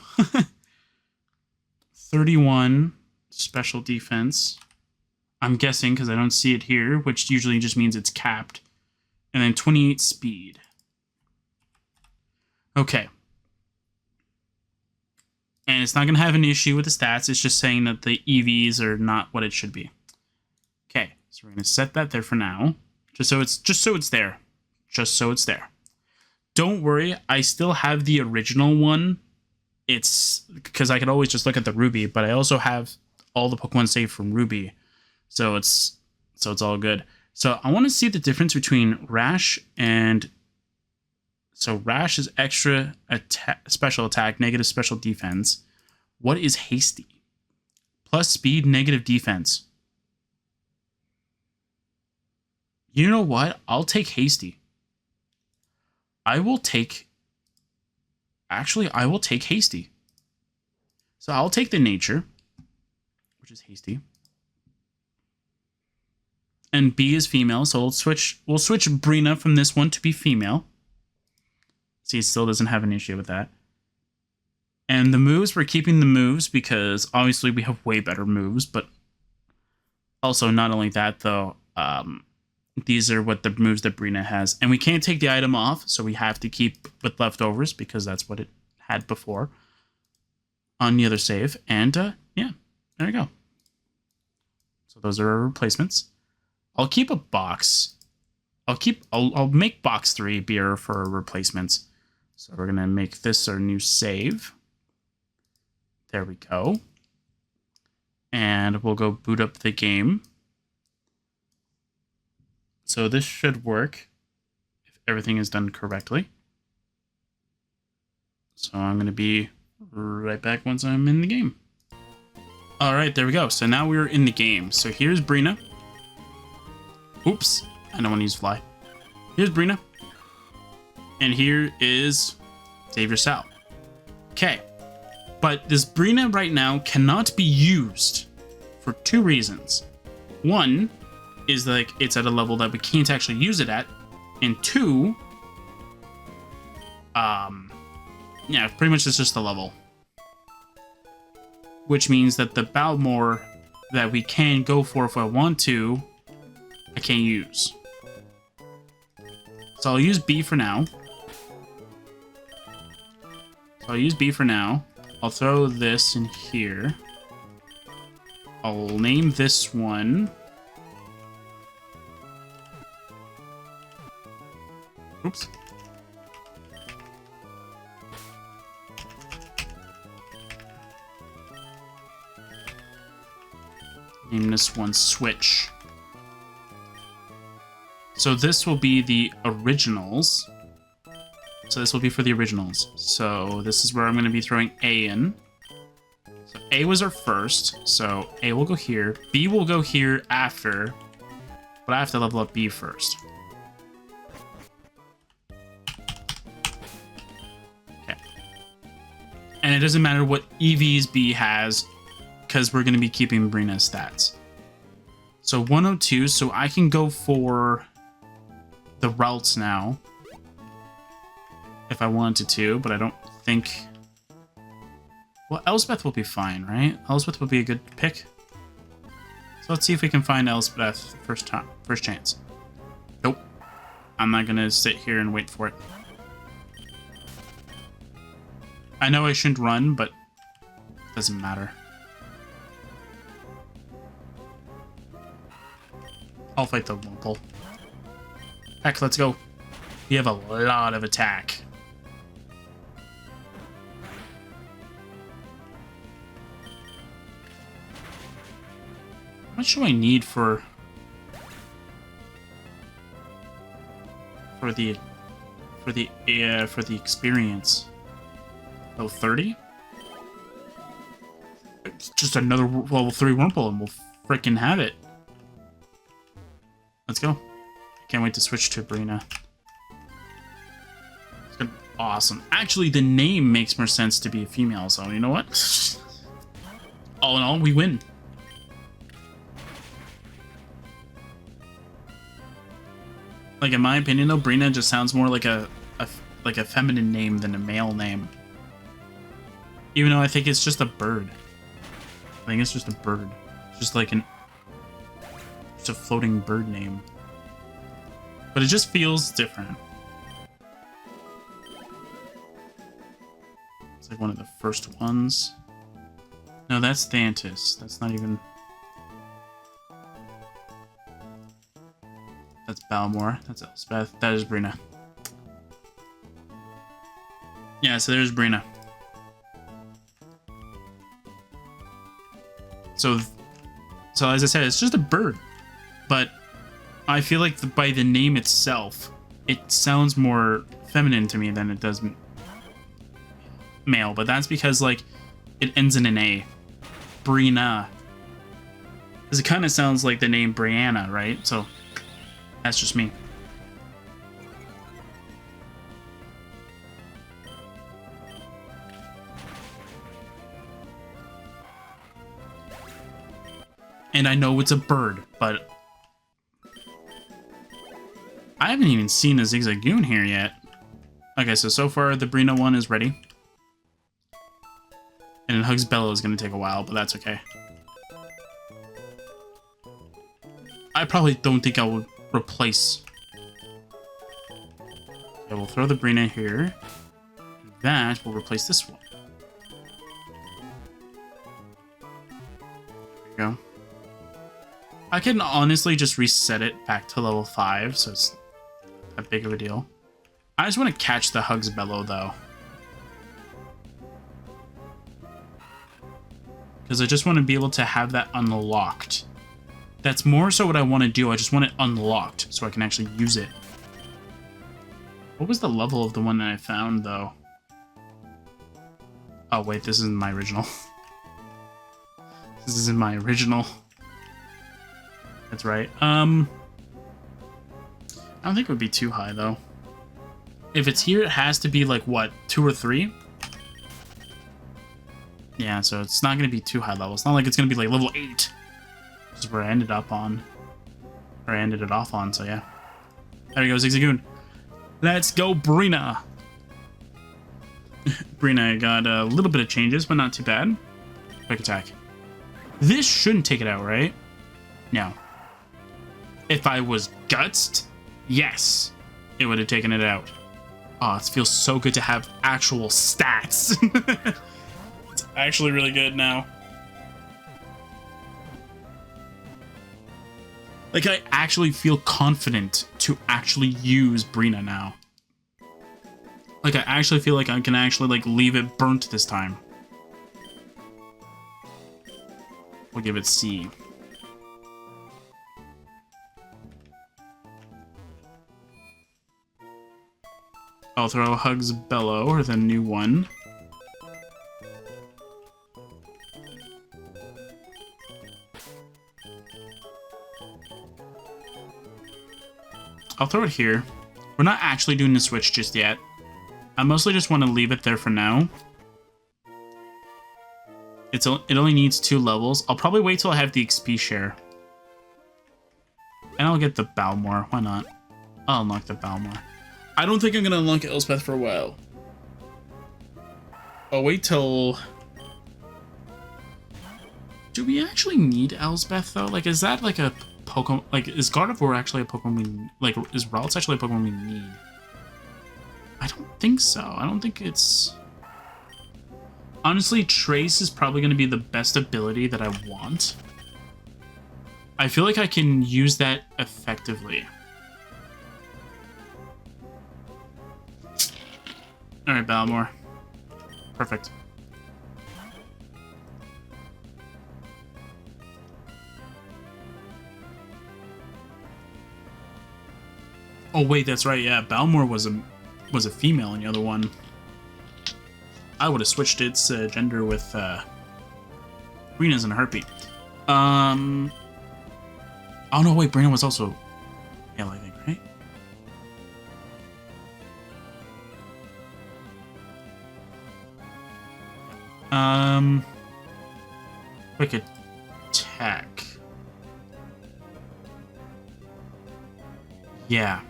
31 special defense. I'm guessing because I don't see it here, which usually just means it's capped. And then 28 speed. Okay. And it's not going to have an issue with the stats. It's just saying that the EVs are not what it should be. Okay, so we're going to set that there for now. Just so it's there. Just so it's there. Don't worry, I still have the original one. It's because I could always just look at the Ruby, but I also have all the Pokemon saved from Ruby. So it's all good. So I want to see the difference between Rash and... So Rash is extra special attack, negative special defense. What is Hasty? Plus speed, negative defense. You know what? I'll take Hasty. I will take Hasty. So I'll take the nature, which is Hasty. And B is female, so we'll switch Brina from this one to be female. See, it still doesn't have an issue with that. And the moves, we're keeping the moves because obviously we have way better moves, but also not only that though, these are what the moves that Brina has. And we can't take the item off, so we have to keep with leftovers because that's what it had before on the other save. And yeah, there you go. So those are our replacements. I'll keep a box. I'll make box 3 beer for replacements. So we're gonna make this our new save. There we go. And we'll go boot up the game. So this should work if everything is done correctly. So I'm gonna be right back once I'm in the game. All right, there we go. So now we're in the game. So here's Brina. Oops, I don't want to use fly. Here's Brina. And here is Save Your Sal. Okay. But this Brina right now cannot be used for 2 reasons. One is like it's at a level that we can't actually use it at. And 2, yeah, pretty much it's just the level. Which means that the Balmor that we can go for if I want to, I can't use. So I'll use B for now. I'll throw this in here. I'll name this one. Oops. Name this one Switch. So this will be the originals. So this will be for the originals. So this is where I'm going to be throwing A in. So A was our first. So A will go here. B will go here after. But I have to level up B first. Okay. And it doesn't matter what EVs B has, because we're going to be keeping Brina's stats. So 102, so I can go for the routes now. If I wanted to, but I don't think... Well, Elspeth will be fine, right? Elspeth would be a good pick. So let's see if we can find Elspeth first chance. Nope. I'm not gonna sit here and wait for it. I know I shouldn't run, but it doesn't matter. I'll fight the Wurmple. Heck, let's go. We have a lot of attack. How much do I need for the experience? Level 30? It's just another level 3 Wurmple and we'll freaking have it. Let's go. Can't wait to switch to Brina. It's gonna be awesome. Actually, the name makes more sense to be a female, so you know what? All in all, we win. Like, in my opinion, though, Brina just sounds more like a feminine name than a male name. Even though I think it's just a bird. I think it's just a bird. Just like just a floating bird name. But it just feels different. It's like one of the first ones. No, that's Thantis. That's not even... That's Balmor. That's Elspeth. That is Brina. Yeah, so there's Brina. So as I said, it's just a bird. But I feel like by the name itself, it sounds more feminine to me than it does male. But that's because, like, it ends in an A. Brina. Because it kind of sounds like the name Brianna, right? So that's just me. And I know it's a bird, but I haven't even seen a Zigzagoon here yet. Okay, so far the Brina one is ready. And then Hugs Bellow is going to take a while, but that's okay. I probably don't think I would replace. Okay, we'll throw the Brina here. That will replace this one. There we go. I can honestly just reset it back to level 5, so it's that big of a deal. I just want to catch the Hugs Bellow, though. Because I just want to be able to have that unlocked. That's more so what I want to do. I just want it unlocked so I can actually use it. What was the level of the one that I found, though? Oh, wait, this isn't my original. This isn't my original. That's right. I don't think it would be too high, though. If it's here, it has to be, like, what, 2 or 3? Yeah, so it's not going to be too high level. It's not like it's going to be, like, level 8. Which is where I ended up on. Or I ended it off on, so yeah. There we go, Zigzagoon. Let's go, Brina! Brina got a little bit of changes, but not too bad. Quick attack. This shouldn't take it out, right? No. If I was gutsed, yes, it would have taken it out. Oh, it feels so good to have actual stats. It's actually really good now. Like, I actually feel confident to actually use Brina now. Like, I actually feel like I can actually, like, leave it burnt this time. We'll give it C. I'll throw Hugs Bellow, or the new one. I'll throw it here. We're not actually doing the switch just yet. I mostly just want to leave it there for now. It only needs 2 levels. I'll probably wait till I have the XP share. And I'll get the Balmor. Why not? I'll unlock the Balmor. I don't think I'm going to unlock Elspeth for a while. I'll wait till... Do we actually need Elspeth, though? Like, is that like a Pokemon... Like, is Gardevoir actually a Pokemon we... Like, is Ralts actually a Pokemon we need? I don't think so. I don't think it's... Honestly, Trace is probably going to be the best ability that I want. I feel like I can use that effectively. Alright, Balmor. Perfect. Oh wait, that's right, yeah. Balmor was a female in the other one. I would have switched its gender with Brina's in a heartbeat. Oh no, wait, Brina was also male, I think, right? Quick attack. Yeah.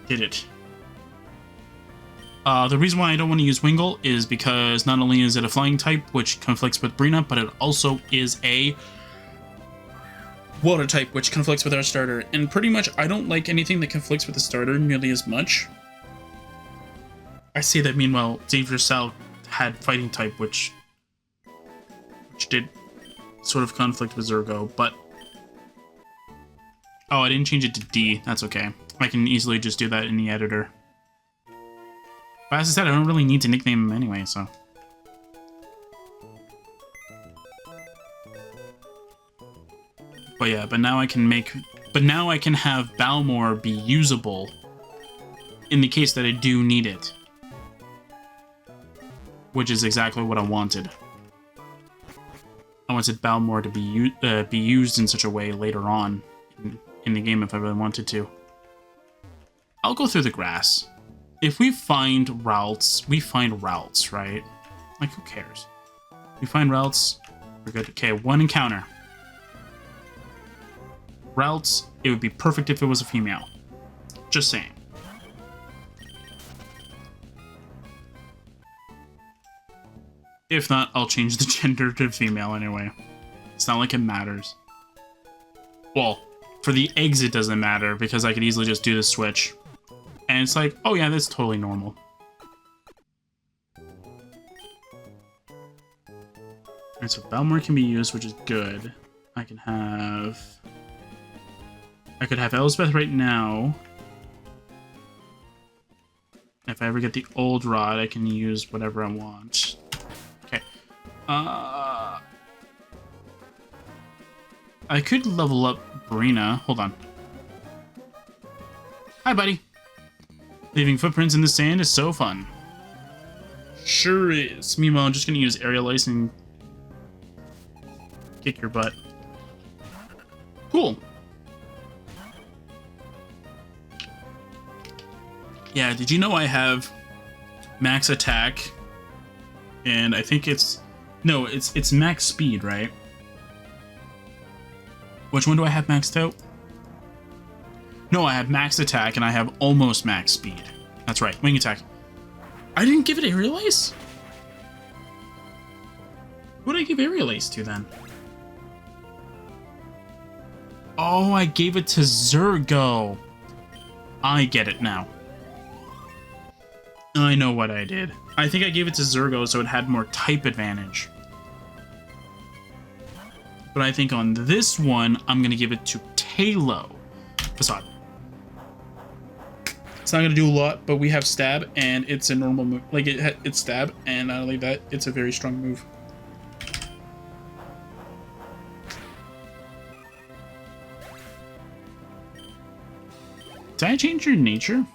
Did it. The reason why I don't want to use Wingull is because not only is it a flying type, which conflicts with Brina, but it also is a water type, which conflicts with our starter. And pretty much, I don't like anything that conflicts with the starter nearly as much. I see that, meanwhile, Xavier Sal had fighting type, which did sort of conflict with Zergo, but... Oh, I didn't change it to D. That's okay. I can easily just do that in the editor. But as I said, I don't really need to nickname him anyway, so... But yeah, but now I can have Balmor be usable in the case that I do need it. Which is exactly what I wanted. I wanted Balmor to be used in such a way later on in the game if I really wanted to. I'll go through the grass. If we find routes, right? Like, who cares? We find routes, we're good. Okay, 1 encounter. Routes, it would be perfect if it was a female. Just saying. If not, I'll change the gender to female anyway. It's not like it matters. Well, for the eggs it doesn't matter, because I could easily just do the switch. And it's like, oh yeah, that's totally normal. Alright, so Balmor can be used, which is good. I could have Elspeth right now. If I ever get the old rod, I can use whatever I want. Okay. I could level up Brina. Hold on. Hi, buddy. Leaving footprints in the sand is so fun. Sure is. Meanwhile, I'm just going to use Aerial Ice and kick your butt. Cool. Yeah, did you know I have max attack? And I think it's... No, it's max speed, right? Which one do I have maxed out? No, I have max attack and I have almost max speed. That's right, wing attack. I didn't give it Aerial Ace? Who did I give Aerial Ace to then? Oh, I gave it to Zergo. I get it now. I know what I did. I think I gave it to Zergo so it had more type advantage. But I think on this one, I'm going to give it to Talo. Facade. It's not going to do a lot, but we have Stab, and it's a normal move. Like, it's Stab, and not only that, it's a very strong move. Did I change your nature?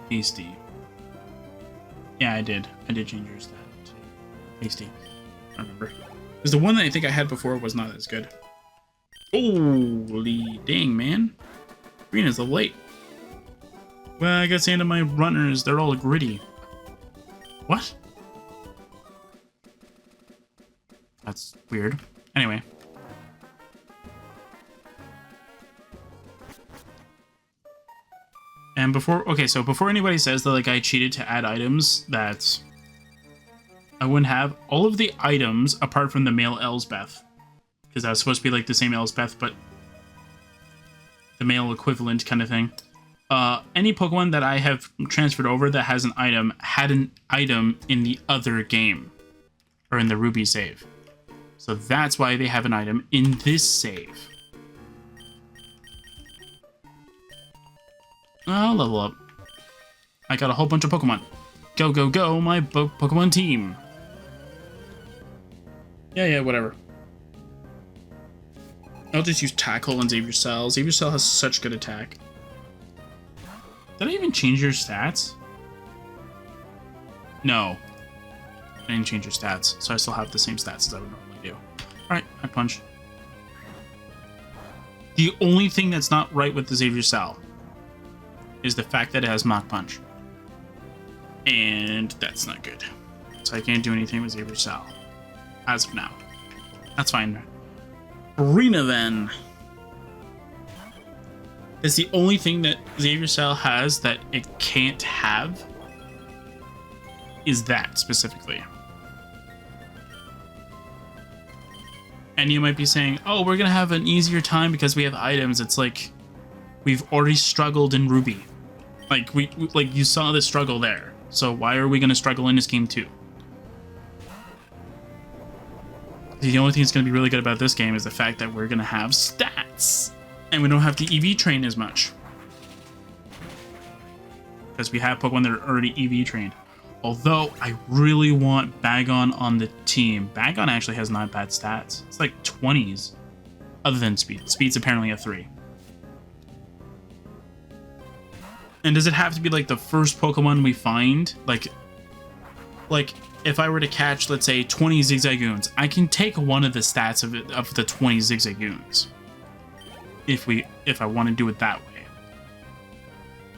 Hasty. Yeah, I did. I did change your stat to hasty. I remember. Because the one that I think I had before was not as good. Holy dang, man. Green is level 8. Well, I guess the end of my runners, they're all gritty. What? That's weird. Anyway. And before anybody says that like I cheated to add items that I wouldn't have, all of the items apart from the male Elsbeth, because that was supposed to be like the same Elsbeth, but the male equivalent kind of thing. Any Pokemon that I have transferred over that has an item had an item in the other game, or in the Ruby save. So that's why they have an item in this save. I'll level up. I got a whole bunch of Pokemon. Go, go, go, my Pokemon team. Yeah, whatever. I'll just use Tackle and Xavier Cell. Xavier Cell has such good attack. Did I even change your stats? No. I didn't change your stats, so I still have the same stats as I would normally do. Alright, I punch. The only thing that's not right with the Xavier Cell is the fact that it has Mach Punch. And that's not good. So I can't do anything with Xavier Cell. As of now. That's fine. Arena then. That's the only thing that Xavier Cell has that it can't have. Is that specifically. And you might be saying, oh, we're gonna have an easier time because we have items. It's like we've already struggled in Ruby. Like like you saw the struggle there. So why are we gonna struggle in this game too? The only thing that's gonna be really good about this game is the fact that we're gonna have stats. And we don't have to EV train as much. Because we have Pokemon that are already EV trained. Although I really want Bagon on the team. Bagon actually has not bad stats. It's like 20s. Other than speed. Speed's apparently a 3. And does it have to be like the first Pokemon we find? Like if I were to catch, let's say, 20 Zigzagoons, I can take one of the stats of the 20 Zigzagoons. If I want to do it that way.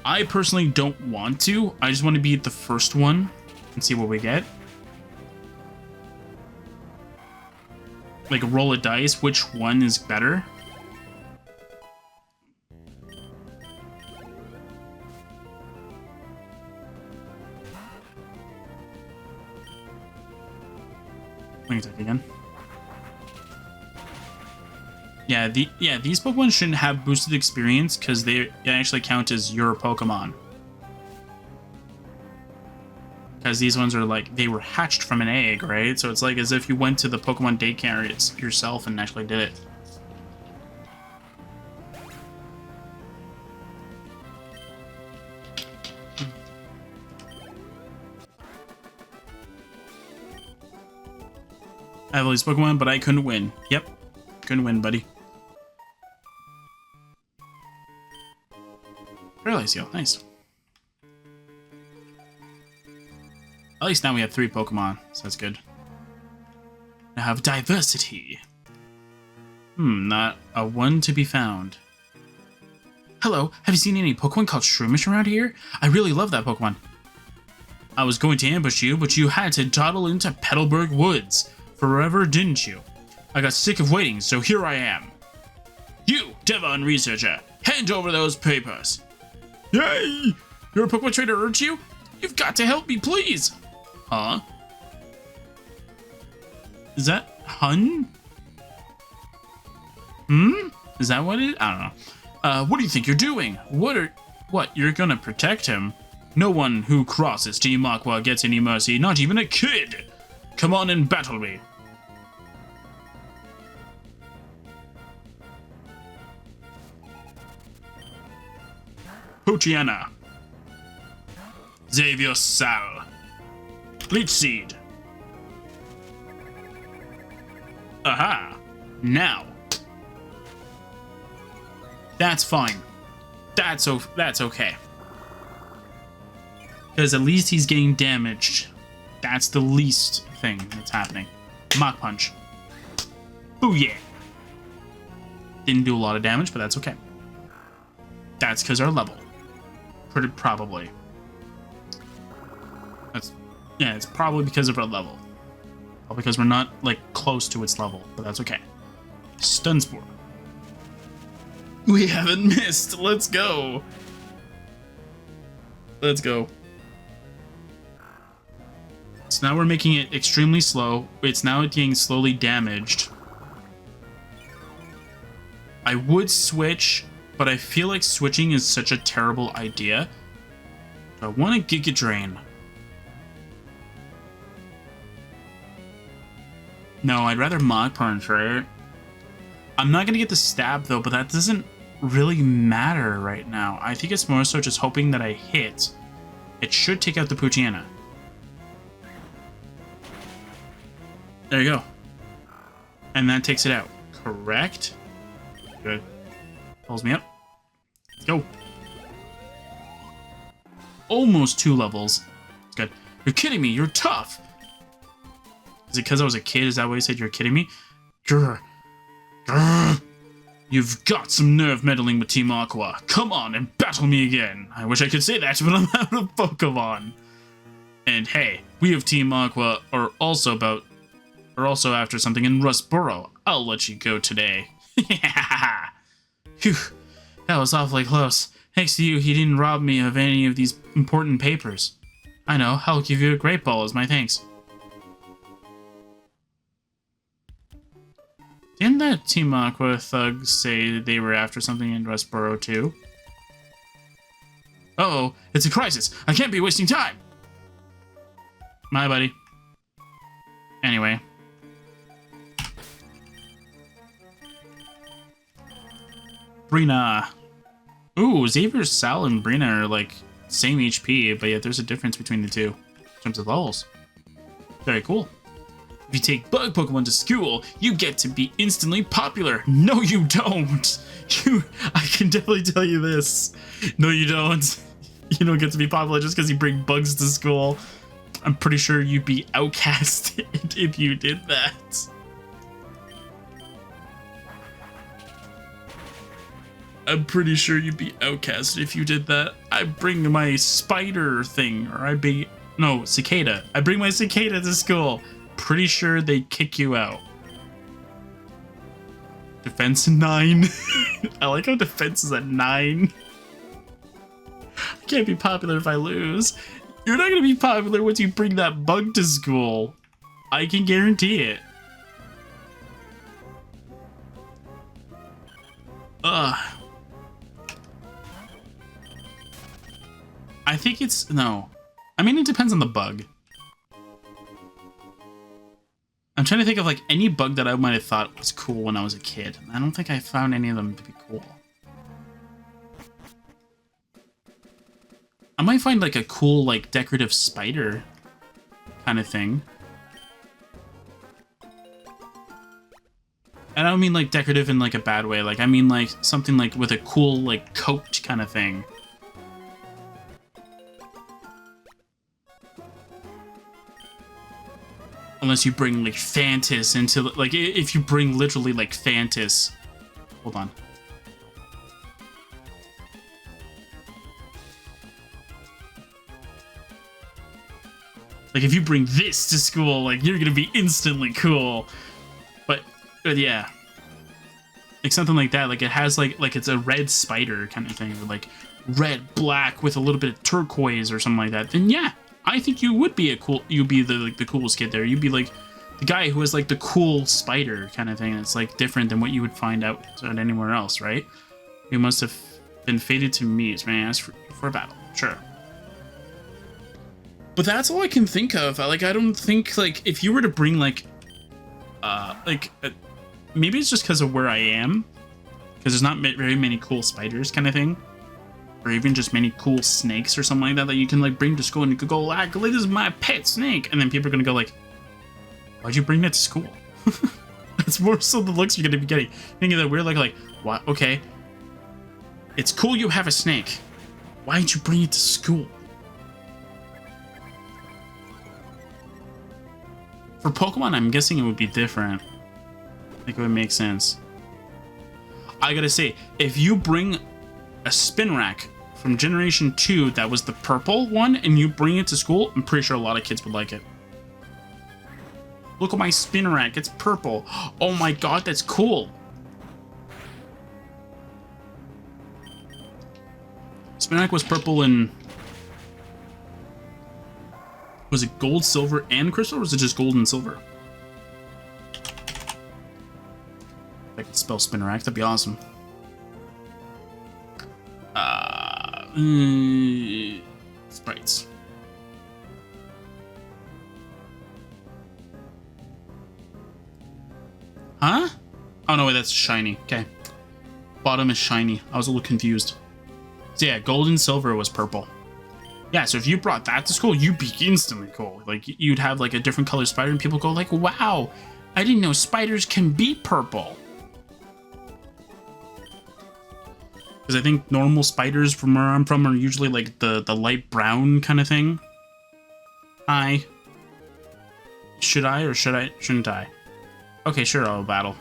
I personally don't want to. I just want to be the first one and see what we get. Like roll a dice, which one is better? Wing attack again. Yeah, these Pokemon shouldn't have boosted experience because they actually count as your Pokemon. Because these ones are like, they were hatched from an egg, right? So it's like as if you went to the Pokemon daycare yourself and actually did it. I have all these Pokemon, but I couldn't win. Yep, couldn't win, buddy. Paralyze Heal, nice. At least now we have 3 Pokemon, so that's good. Now have diversity. Not a one to be found. Hello, have you seen any Pokemon called Shroomish around here? I really love that Pokemon. I was going to ambush you, but you had to dawdle into Petalburg Woods. Forever, didn't you? I got sick of waiting, so here I am. You, Devon Researcher, hand over those papers. Yay! Your Pokemon trainer urged you? You've got to help me, please! Huh? Is that Hun? Is that what it is? I don't know. What do you think you're doing? What, you're gonna protect him? No one who crosses Team Aqua gets any mercy, not even a kid! Come on and battle me! Poochyena. Xavier Sal. Leech Seed. Aha! Now. That's fine. that's okay. Because at least he's getting damaged. That's the least thing that's happening. Mach Punch. Booyah! Didn't do a lot of damage, but that's okay. That's because our level. Pretty probably. Yeah, it's probably because of our level. Probably because we're not, like, close to its level, but that's okay. Stun Spore. We haven't missed. Let's go. Let's go. So now we're making it extremely slow. It's now getting slowly damaged. I would switch, but I feel like switching is such a terrible idea. I want to Giga Drain. No, I'd rather Mach Punch, right? I'm not going to get the stab, though, but that doesn't really matter right now. I think it's more so just hoping that I hit. It should take out the Poochyena. There you go. And that takes it out. Correct? Good. Pulls me up. Let's go. Almost 2 levels. Good. You're kidding me. You're tough. Is it because I was a kid? Is that why you said you're kidding me? Grr. Grr. You've got some nerve meddling with Team Aqua. Come on and battle me again. I wish I could say that, but I'm out of Pokemon. And hey, we of Team Aqua are also after something in Rustboro. I'll let you go today. Phew, that was awfully close. Thanks to you, he didn't rob me of any of these important papers. I know, I'll give you a great ball as my thanks. Didn't that Team Aqua thug say they were after something in Rustboro too? Uh-oh, it's a crisis. I can't be wasting time. My buddy. Anyway. Brina. Ooh, Xavier's Sal and Brina are like same HP, but yet there's a difference between the two in terms of levels. Very cool. If you take bug Pokemon to school, you get to be instantly popular. No, you don't. I can definitely tell you this. No, you don't. You don't get to be popular just because you bring bugs to school. I'm pretty sure you'd be outcasted if you did that. I'm pretty sure you'd be outcasted if you did that. I bring my spider thing, or no, cicada. I bring my cicada to school. Pretty sure they'd kick you out. Defense 9. I like how defense is at 9. I can't be popular if I lose. You're not gonna be popular once you bring that bug to school. I can guarantee it. Ugh. I think it's... No. I mean, it depends on the bug. I'm trying to think of like any bug that I might have thought was cool when I was a kid. I don't think I found any of them to be cool. I might find like a cool like decorative spider kind of thing. And I don't mean like decorative in like a bad way. Like I mean like something like with a cool like coat kind of thing. Unless you bring, like, Fantis into... Like, if you bring literally, like, Fantis... Hold on. Like, if you bring this to school, like, you're gonna be instantly cool. But yeah. Like, something like that. Like, it has, like it's a red spider kind of thing. Or, like, red, black with a little bit of turquoise or something like that. Then, yeah. I think you would be you'd be the coolest kid there. You'd be like the guy who has like the cool spider kind of thing. It's like different than what you would find out anywhere else, right? You must have been fated to meet. May I ask for a battle? Sure. But that's all I can think of. Like, I don't think like if you were to bring like maybe it's just because of where I am, because there's not very many cool spiders kind of thing. Or even just many cool snakes or something like that you can like bring to school, and you could go like, this is my pet snake, and then people are gonna go like, why'd you bring that to school? That's more so the looks you're gonna be getting. Thinking that weird like what? Okay. It's cool you have a snake. Why didn't you bring it to school? For Pokemon, I'm guessing it would be different. I think it would make sense. I gotta say, if you bring a spin rack from Generation 2 that was the purple one and you bring it to school, I'm pretty sure a lot of kids would like it. Look at my spin rack, it's purple. Oh my god, that's cool. Spin rack was purple and... Was it gold, silver, and crystal, or was it just gold and silver? If I could spell Spinnerack, that'd be awesome. Sprites. Huh? Oh, no, wait, that's shiny. Okay. Bottom is shiny. I was a little confused. So, yeah, gold and silver was purple. Yeah, so if you brought that to school, you'd be instantly cool. Like, you'd have, like, a different color spider, and people go, like, wow, I didn't know spiders can be purple. Because I think normal spiders from where I'm from are usually, like, the light brown kind of thing. Hi. Should I or shouldn't I? Okay, sure, I'll battle.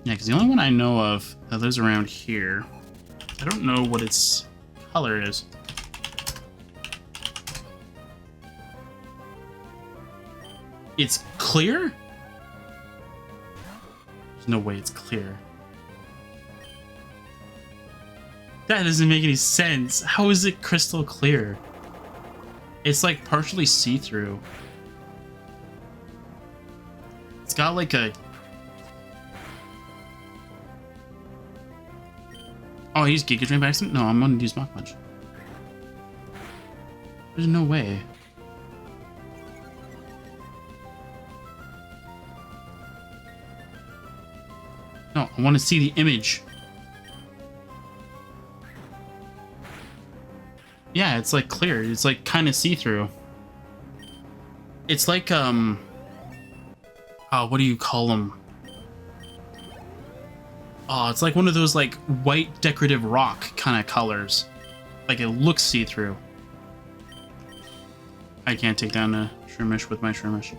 Yeah, because the only one I know of that lives around here, I don't know what its color is. It's clear? There's no way it's clear. That doesn't make any sense. How is it crystal clear? It's like partially see-through. It's got like a... Oh, he's Giga Drain by accident? No, I'm gonna use Mach Punch. There's no way. No, I want to see the image. Yeah, it's like clear. It's like kind of see-through. It's like, what do you call them? Oh, it's like one of those like white decorative rock kind of colors. Like it looks see-through. I can't take down a Shroomish with my Shroomish.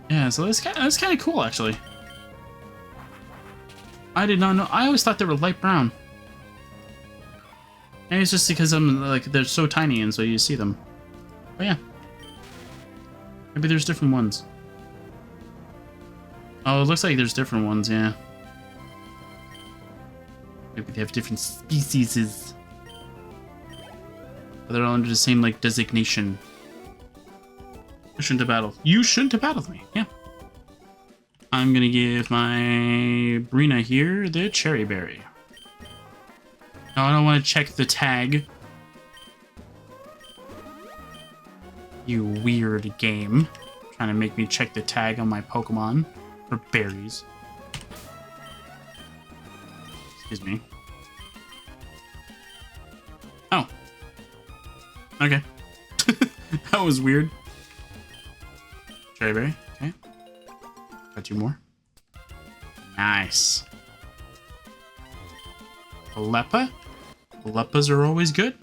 Yeah, so that's kind of cool, actually. I did not know. I always thought they were light brown. Maybe it's just because I'm like they're so tiny and so you see them. But yeah, maybe there's different ones. Oh, it looks like there's different ones. Yeah. Maybe they have different species. But they're all under the same like designation. I shouldn't have battled. You shouldn't have battled me. Yeah. I'm gonna give my Brina here the Cherry Berry. No, I don't want to check the tag. You weird game. Trying to make me check the tag on my Pokemon for berries. Excuse me. Oh. Okay. That was weird. Cherry Berry, okay. Got 2 more. Nice. Leppa? Leppas are always good.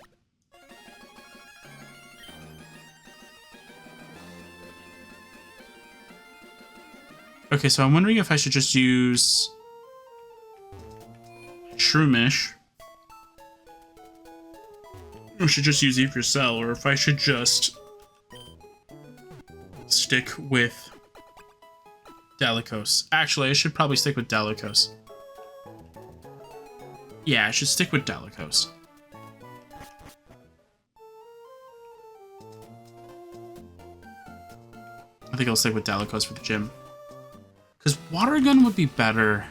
Okay, so I'm wondering if I should just use Shroomish. Or should just use Cell, or if I should just stick with Dalikos. Actually, I should probably stick with Dalikos. Yeah, I should stick with Dalikos. I think I'll stick with Dalikos for the gym. Because Water Gun would be better.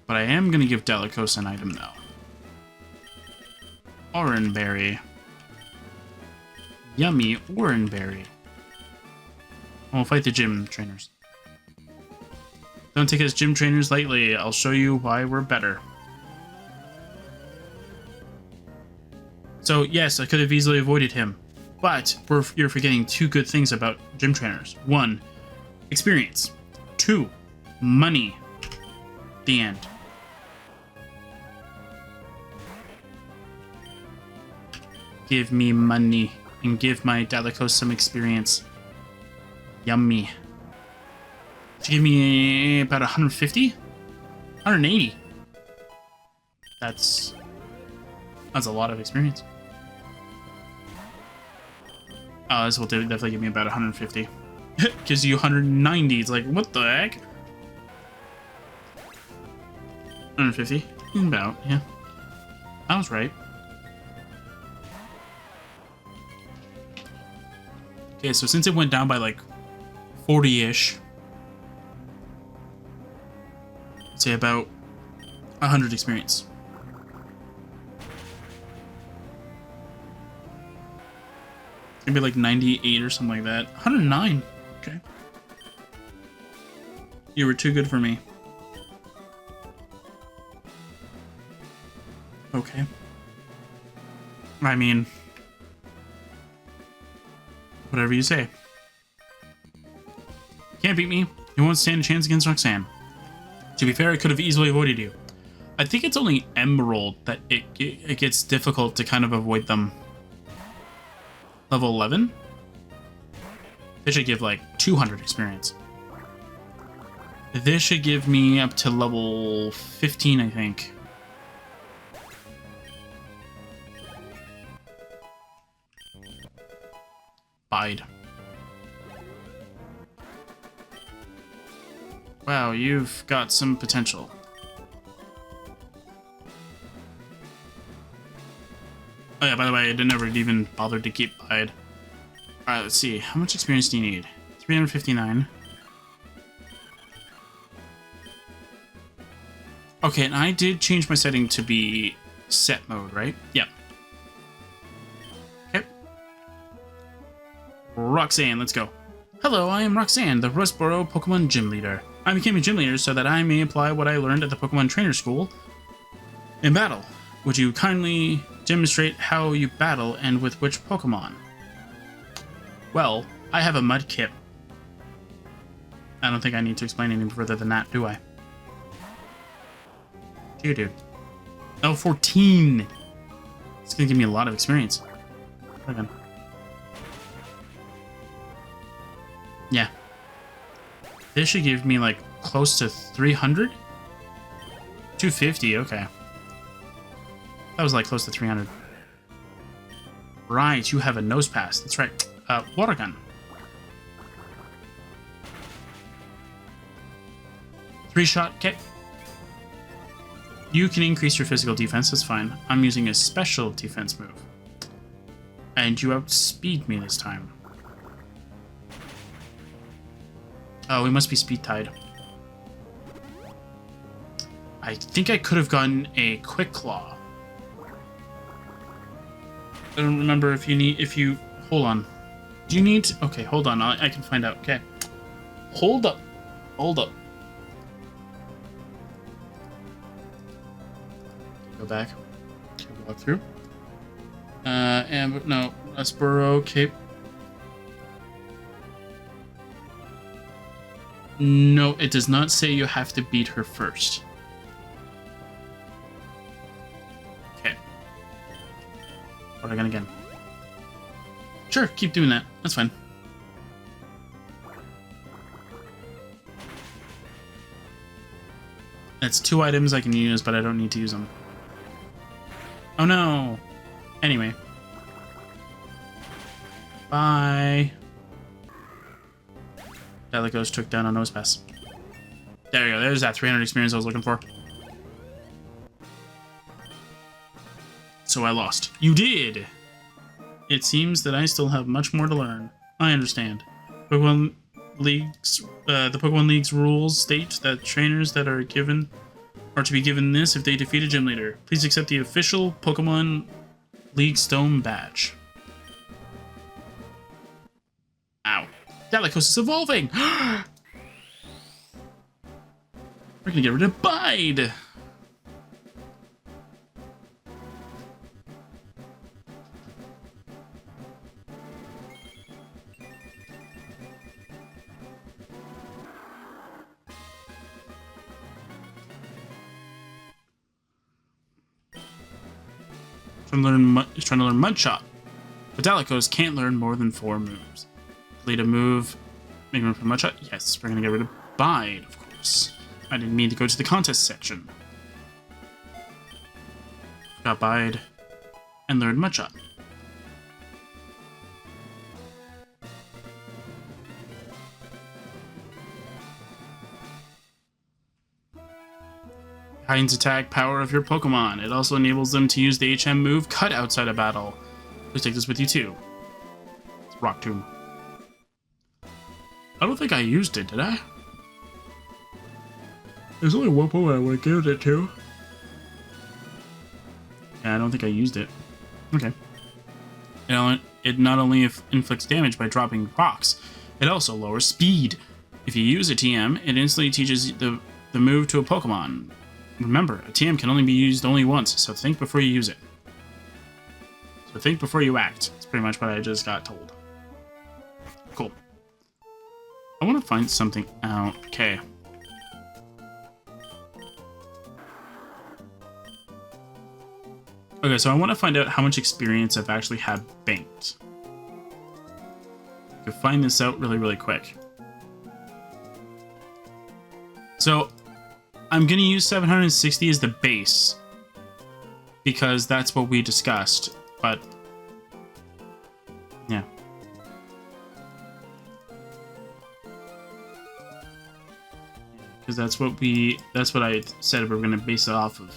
But I am going to give Dalikos an item, though. Oranberry. Yummy Oranberry. We'll fight the gym trainers. Don't take us gym trainers lightly. I'll show you why we're better. So, yes, I could have easily avoided him. But you're forgetting two good things about gym trainers. 1, experience. 2, money. The end. Give me money and give my Dalicos some experience. Yummy. Did you give me about 150? 180. That's a lot of experience. Oh, this will definitely give me about 150. Gives you 190. It's like, what the heck? 150? About, yeah. I was right. Okay, so since it went down by like 40-ish, I'd say about 100 experience. Maybe like 98 or something like that. 109. Okay. You were too good for me. Okay. I mean, whatever you say. Can't beat me. You won't stand a chance against Roxanne. To be fair, I could have easily avoided you. I think it's only Emerald that it gets difficult to kind of avoid them. Level 11? This should give like 200 experience. This should give me up to level 15, I think. Bide. Wow, you've got some potential. Oh yeah, by the way, I never even bothered to keep Bide. Alright, let's see. How much experience do you need? 359. Okay, and I did change my setting to be set mode, right? Yep. Okay. Roxanne, let's go. Hello, I am Roxanne, the Rustboro Pokemon Gym Leader. I became a gym leader so that I may apply what I learned at the Pokemon Trainer School in battle. Would you kindly demonstrate how you battle and with which Pokemon? Well, I have a Mudkip. I don't think I need to explain any further than that, do I? Dude. Oh, 14! It's gonna give me a lot of experience. Okay. Yeah. This should give me, like, close to 300? 250, okay. That was, like, close to 300. Right, you have a nose pass. That's right. Water gun. 3-shot, okay. You can increase your physical defense, that's fine. I'm using a special defense move. And you outspeed me this time. Oh, we must be speed tied. I think I could have gotten a Quick Claw. I don't remember if you hold on. Do you need, okay, hold on, I can find out, okay. Hold up. Go back. Okay, walk through. And, no, Rustboro, okay. No, it does not say you have to beat her first. Okay. Water gun again. Sure, keep doing that. That's fine. That's 2 items I can use, but I don't need to use them. Oh no! Anyway. Bye. Dalicos took down a nose pass. There we go. There's that 300 experience I was looking for. So I lost. You did! It seems that I still have much more to learn. I understand. The Pokemon League's rules state that trainers that are to be given this if they defeat a gym leader. Please accept the official Pokemon League Stone badge. Ow. Dalakus is evolving! We're gonna get rid of Bide! Trying to learn Mud Shot. But Dalakus can't learn more than 4 moves. Complete a move. Make room for Mud Shot? Yes, we're gonna get rid of Bide, of course. I didn't mean to go to the contest section. Got Bide and learn Mud Shot. Heightened attack power of your Pokemon. It also enables them to use the HM move Cut outside of battle. Please take this with you too. It's Rock Tomb. I don't think I used it, did I? There's only one Pokemon I would have given it to. Yeah, I don't think I used it. Okay. It not only inflicts damage by dropping rocks, it also lowers speed. If you use a TM, it instantly teaches the move to a Pokemon. Remember, a TM can only be used once, so think before you use it. So think before you act. That's pretty much what I just got told. Cool. I want to find something out. Okay. Okay, so I want to find out how much experience I've actually had banked. I could find this out really, really quick. So, I'm going to use 760 as the base, because that's what we discussed, but yeah. Because that's what I said we were going to base it off of.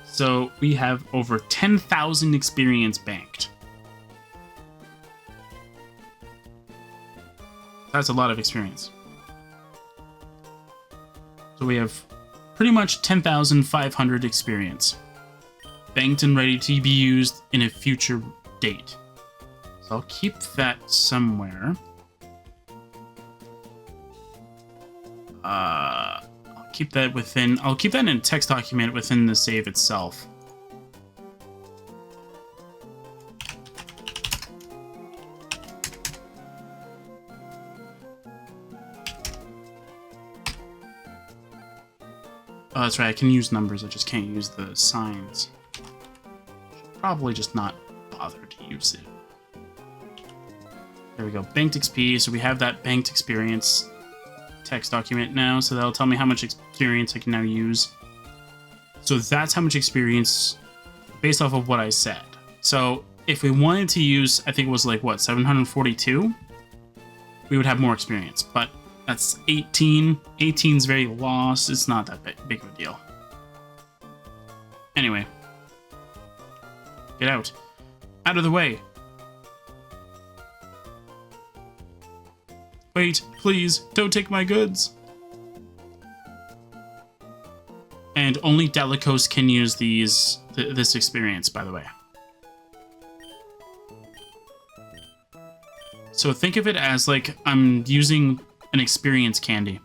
So we have over 10,000 experience banked. That's a lot of experience. So we have pretty much 10,500 experience banked and ready to be used in a future date. So I'll keep that somewhere. I'll keep that in a text document within the save itself. Oh, that's right, I can use numbers, I just can't use the signs. Should probably just not bother to use it. There we go, banked XP, so we have that banked experience text document now, so that'll tell me how much experience I can now use. So that's how much experience based off of what I said. So if we wanted to use, I think it was like, what, 742? We would have more experience, but that's 18. 18's very lost. It's not that big of a deal. Anyway. Get out. Out of the way. Wait, please, don't take my goods. And only Dalakus can use this experience, by the way. So think of it as like I'm using an experience candy.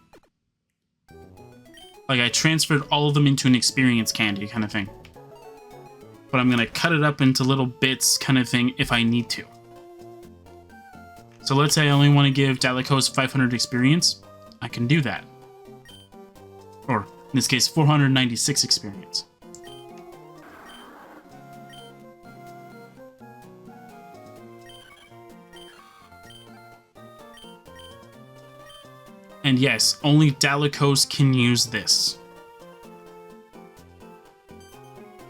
Like I transferred all of them into an experience candy kind of thing. But I'm gonna cut it up into little bits kind of thing if I need to. So let's say I only want to give Dalakus 500 experience. I can do that. Or, in this case, 496 experience. And yes, only Dalakus can use this.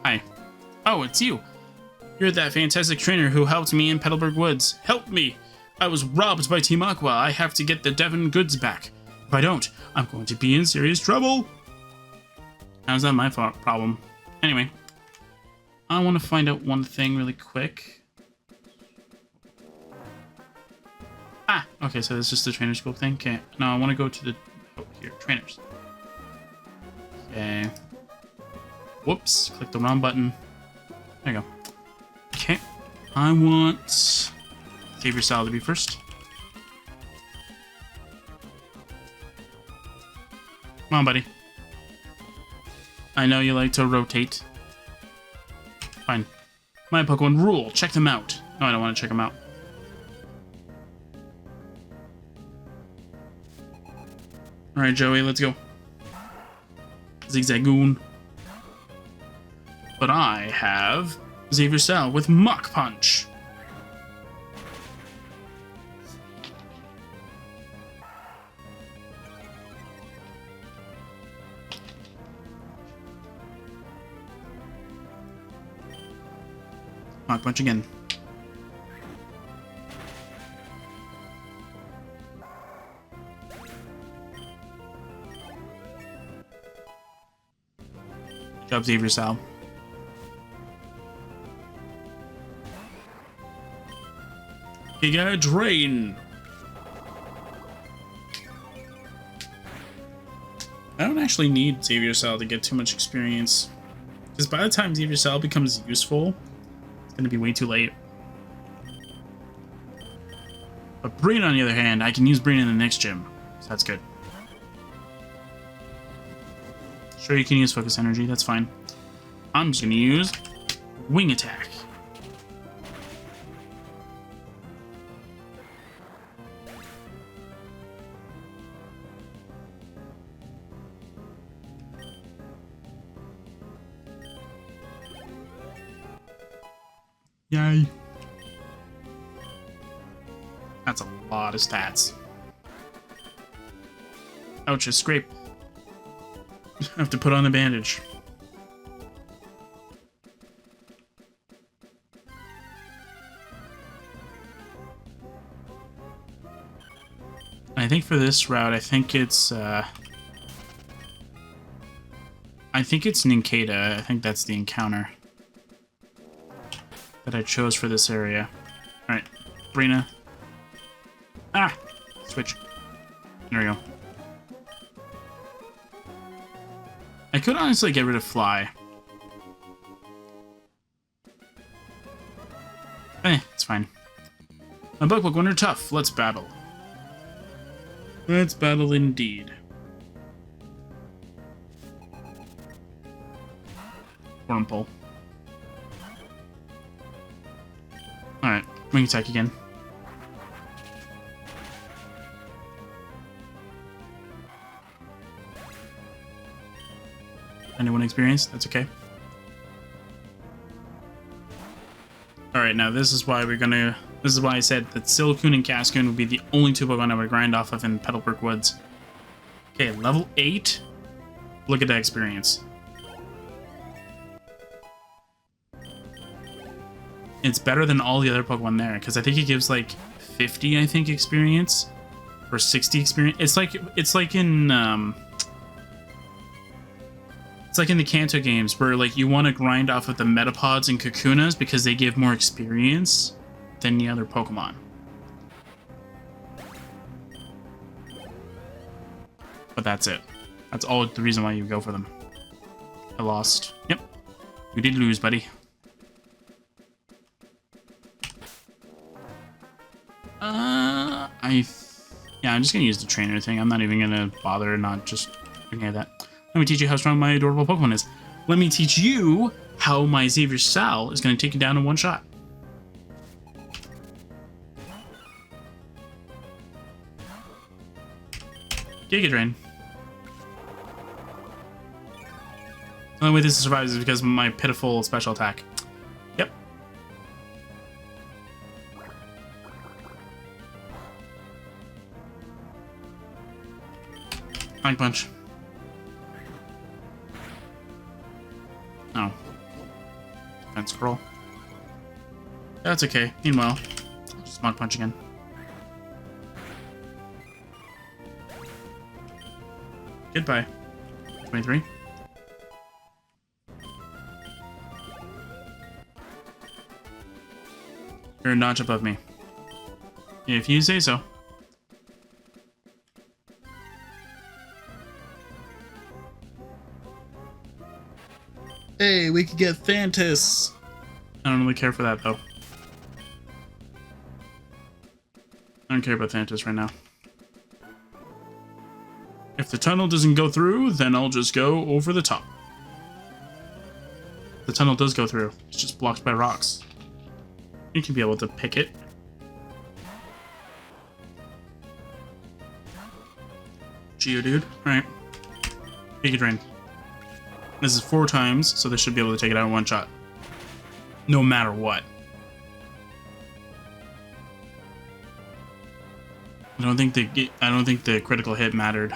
Hi. Oh, it's you. You're that fantastic trainer who helped me in Petalburg Woods. Help me! I was robbed by Team Aqua. I have to get the Devon goods back. If I don't, I'm going to be in serious trouble. How's that my problem? Anyway, I want to find out one thing really quick. Ah, okay, so it's just the trainer school thing. Okay, now I want to go to the... Oh, here, trainers. Okay. Whoops, click the wrong button. There you go. Okay, I want... Savior Style to be first. Come on, buddy. I know you like to rotate. Fine. My Pokemon rule. Check them out. No, I don't want to check them out. Alright, Joey, let's go. Zigzagoon. But I have Xilestar with Mach Punch. Mach Punch again. Good job, Xilestar. Giga Drain. I don't actually need Xilestar to get too much experience, because by the time Xilestar becomes useful, it's going to be way too late. But Breen, on the other hand, I can use Breen in the next gym, so that's good. Sure, you can use Focus Energy, that's fine. I'm just going to use Wing Attack. Yay. That's a lot of stats. Ouch, a scrape. I have to put on the bandage. I think for this route, I think it's Nincada. I think that's the encounter that I chose for this area. Alright, Brina. Ah! Switch. There we go. I could honestly get rid of Fly. It's fine. My bug Pokemon are tough. Let's battle. Let's battle indeed. Wurmple. Alright, Wing Attack again. Anyone experienced? That's okay. Alright, now this is why this is why I said that Silcoon and Cascoon would be the only two Pokemon I would grind off of in Petalburg Woods. Okay, level 8. Look at that experience. It's better than all the other Pokemon there, because I think it gives like 50, I think, experience. Or 60 experience. It's like in the Kanto games, where like you want to grind off of the Metapods and Kakunas because they give more experience than the other Pokemon. But that's it. That's all the reason why you go for them. I lost. Yep. You did lose, buddy. Yeah, I'm just gonna use the trainer thing. I'm not even gonna bother not just looking at that. Let me teach you how strong my adorable Pokemon is. Let me teach you how my Xilestar is gonna take you down in one shot. Giga Drain. The only way this survives is because of my pitiful special attack. Yep. Flank Punch. Oh. Defense Scroll. That's okay. Meanwhile, I'll just Mach Punch again. Goodbye. 23. You're a notch above me. If you say so. Hey, we could get Thantis. I don't really care for that, though. I don't care about Thantis right now. If the tunnel doesn't go through, then I'll just go over the top. The tunnel does go through. It's just blocked by rocks. You can be able to pick it. Geodude. Alright. Giga Drain. This is 4 times, so they should be able to take it out in one shot. No matter what. I don't think the critical hit mattered.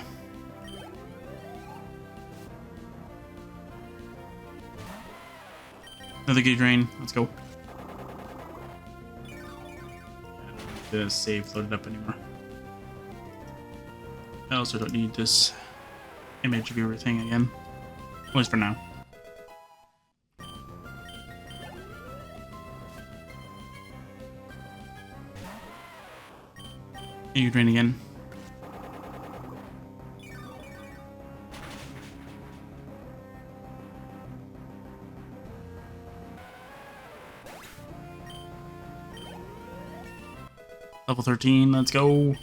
Another Giga Drain. Let's go. I don't need the save loaded up anymore. I also don't need this image viewer thing again. At least for now. You drain again. Level 13, let's go.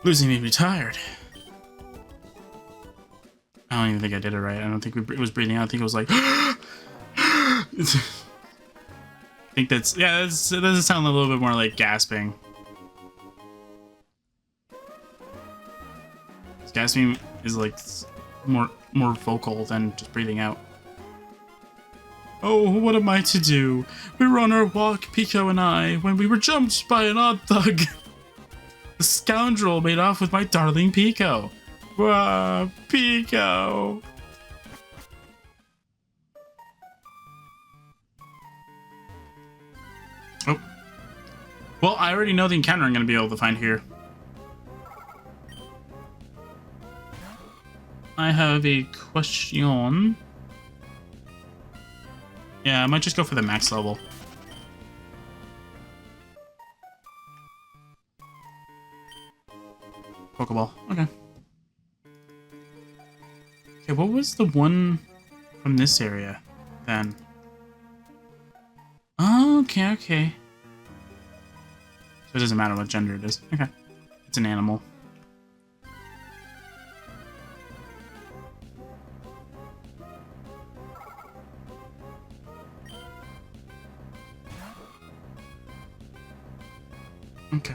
Losing made me tired. I don't even think I did it right. I don't think it was breathing out. I think it was like... I think that's... Yeah, it doesn't sound a little bit more like gasping. Gasping is like more vocal than just breathing out. Oh, what am I to do? We were on our walk, Pico and I, when we were jumped by an odd thug. The scoundrel made off with my darling Pico. Wow, Pico. Oh. Well, I already know the encounter I'm going to be able to find here. I have a question. Yeah, I might just go for the max level. Pokeball. Okay. Okay, what was the one from this area then? Oh, okay, okay. So it doesn't matter what gender it is. Okay. It's an animal. Okay.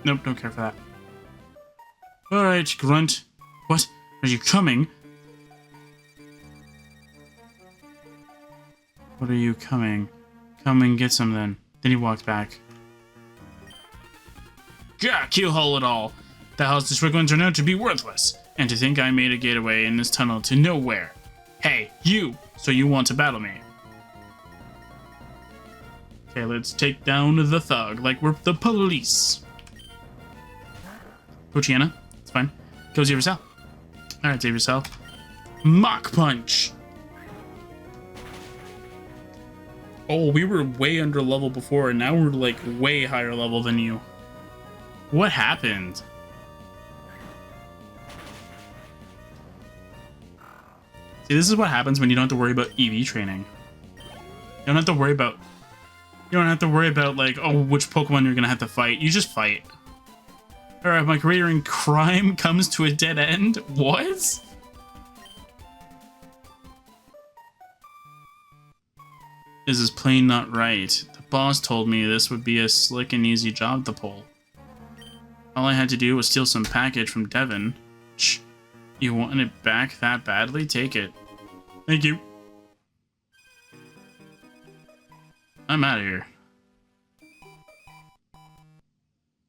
Nope, don't care for that. Alright, Grunt. What? Are you coming? What are you coming? Come and get some then. Then he walked back. Gah, keelhole it all! The house Swiglins are known to be worthless. And to think I made a getaway in this tunnel to nowhere. Hey, you! So you want to battle me? Okay, let's take down the thug like we're the police. Pochiana, it's fine. Go Xavier Cell. Alright, Xavier Cell. Mach Punch! Oh, we were way under level before, and now we're like way higher level than you. What happened? See, this is what happens when you don't have to worry about EV training. You don't have to worry about... You don't have to worry about, like, oh, which Pokemon you're gonna have to fight. You just fight. Alright, my career in crime comes to a dead end? What? This is plain not right. The boss told me this would be a slick and easy job to pull. All I had to do was steal some package from Devon. Shh. You want it back that badly? Take it. Thank you. I'm out of here.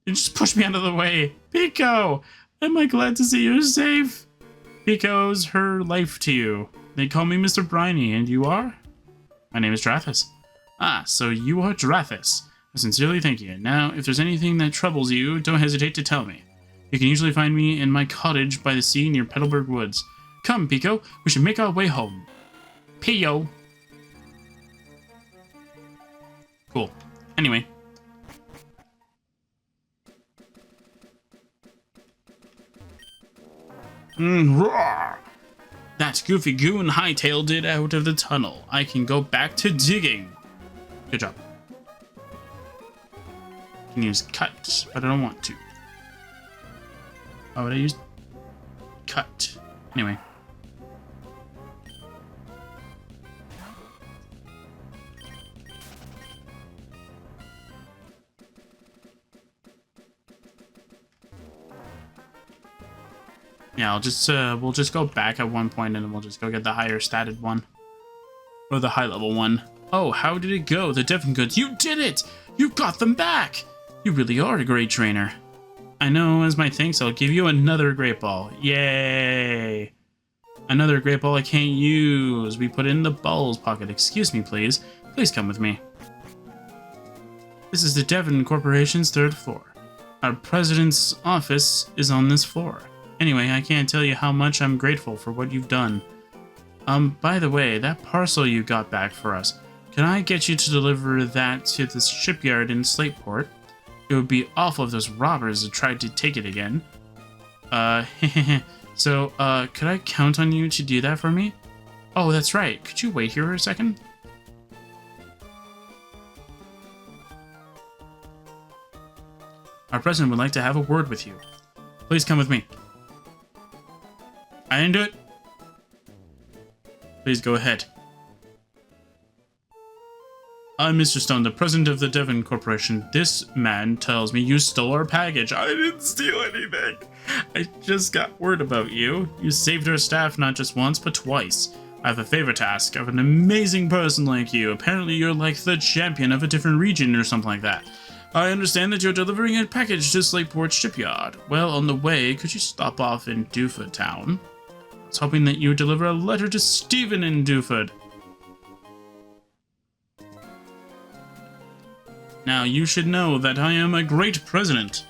You just pushed me out of the way. Pico! Am I glad to see you're safe? Pico owes her life to you. They call me Mr. Briny, and you are? My name is Drathis. Ah, so you are Drathis. I sincerely thank you. Now, if there's anything that troubles you, don't hesitate to tell me. You can usually find me in my cottage by the sea near Petalburg Woods. Come, Pico, we should make our way home. Pio. Cool. Anyway. Roar! That goofy goon hightailed it out of the tunnel. I can go back to digging. Good job. can use cut, but I don't want to. Why would I use cut? Anyway. Yeah, I'll just we'll just go back at one point and then we'll just go get the higher statted one. Or the high level one. Oh, how did it go? The Devon goods. You did it! You got them back! You really are a great trainer. I know, as my thanks, I'll give you another great ball. Yay! Another great ball I can't use. We put it in the ball's pocket. Excuse me, please. Please come with me. This is the Devon Corporation's 3rd floor. Our president's office is on this floor. Anyway, I can't tell you how much I'm grateful for what you've done. By the way, that parcel you got back for us, can I get you to deliver that to the shipyard in Slateport? It would be awful if those robbers had tried to take it again. So, could I count on you to do that for me? Oh, that's right. Could you wait here a second? Our president would like to have a word with you. Please come with me. I didn't do it. Please go ahead. I'm Mr. Stone, the president of the Devon Corporation. This man tells me you stole our package. I didn't steal anything. I just got word about you. You saved our staff not just once, but twice. I have a favor to ask of an amazing person like you. Apparently you're like the champion of a different region or something like that. I understand that you're delivering a package to Slateport Shipyard. Well, on the way, could you stop off in Dewford Town? I was hoping that you would deliver a letter to Stephen in Dewford. Now, you should know that I am a great president.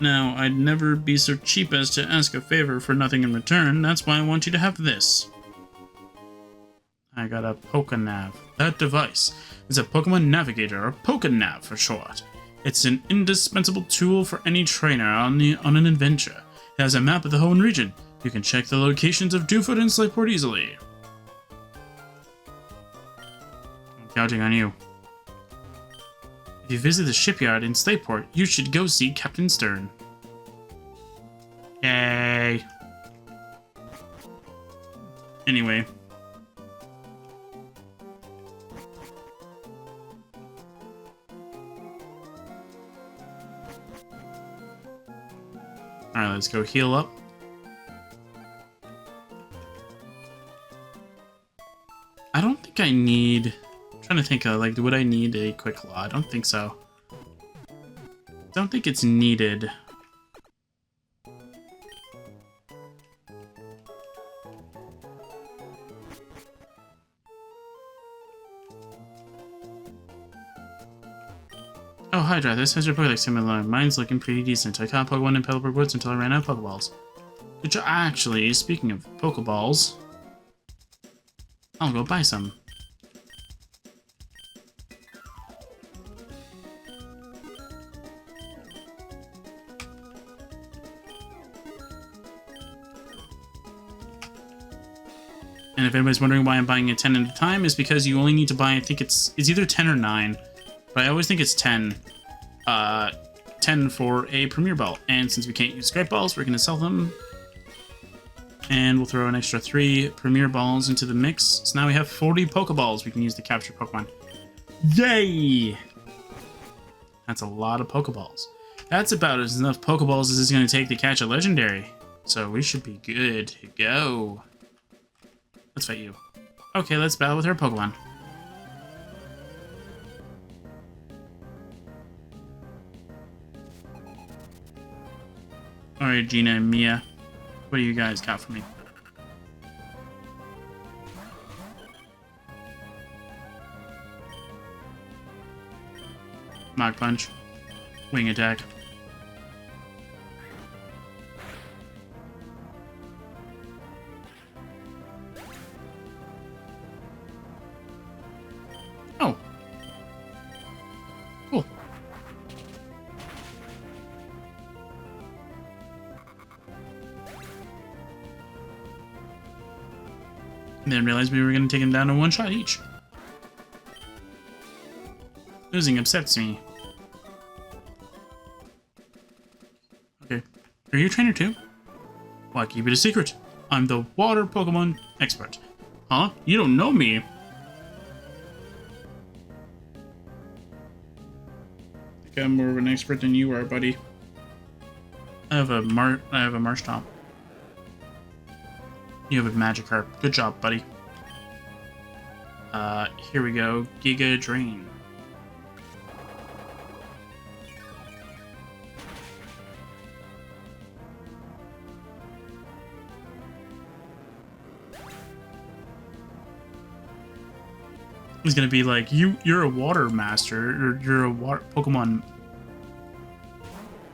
Now, I'd never be so cheap as to ask a favor for nothing in return. That's why I want you to have this. I got a Pokenav. That device is a Pokemon Navigator, or Pokenav for short. It's an indispensable tool for any trainer on an adventure. It has a map of the Hoenn region. You can check the locations of Dewford and Slateport easily. I'm counting on you. If you visit the shipyard in Slateport, you should go see Captain Stern. Yay. Anyway. Alright, let's go heal up. I don't think I need... I'm trying to think of, like, would I need a quick law? I don't think so. Don't think it's needed. Oh, Hydra, this has your Pokedex similar. Mine's looking pretty decent. I caught Pokemon in Pelipper Woods until I ran out of Pokeballs. Good job. Actually, speaking of Pokeballs, I'll go buy some. And if anybody's wondering why I'm buying a 10 at a time, is because you only need to buy, I think it's either 10 or 9. But I always think it's 10. 10 for a Premier Ball. And since we can't use Great Balls, we're going to sell them. And we'll throw an extra 3 Premier Balls into the mix. So now we have 40 Pokeballs we can use to capture Pokemon. Yay! That's a lot of Pokeballs. That's about as enough Pokeballs as it's going to take to catch a Legendary. So we should be good to go. Let's fight you. Okay, let's battle with our Pokemon. Alright, Gina and Mia. What do you guys got for me? Mach Punch. Wing Attack. Oh. Cool. And then realized we were going to take him down to one shot each. Losing upsets me. Are you a trainer too? Why keep it a secret? I'm the water Pokemon expert. Huh? You don't know me? I think I'm more of an expert than you are, buddy. I have a Marshtomp. You have a Magikarp. Good job, buddy. Here we go. Giga Drain. He's gonna be like, you're a water master, or you're a water Pokemon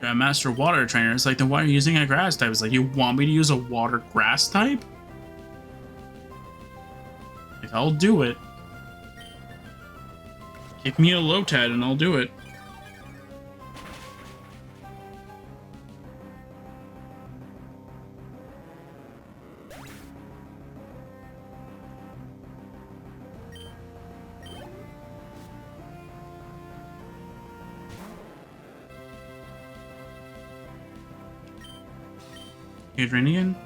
master water trainer. It's like, then why are you using a grass type? It's like, you want me to use a water grass type? Like, I'll do it. Give me a Lotad and I'll do it. Drain again?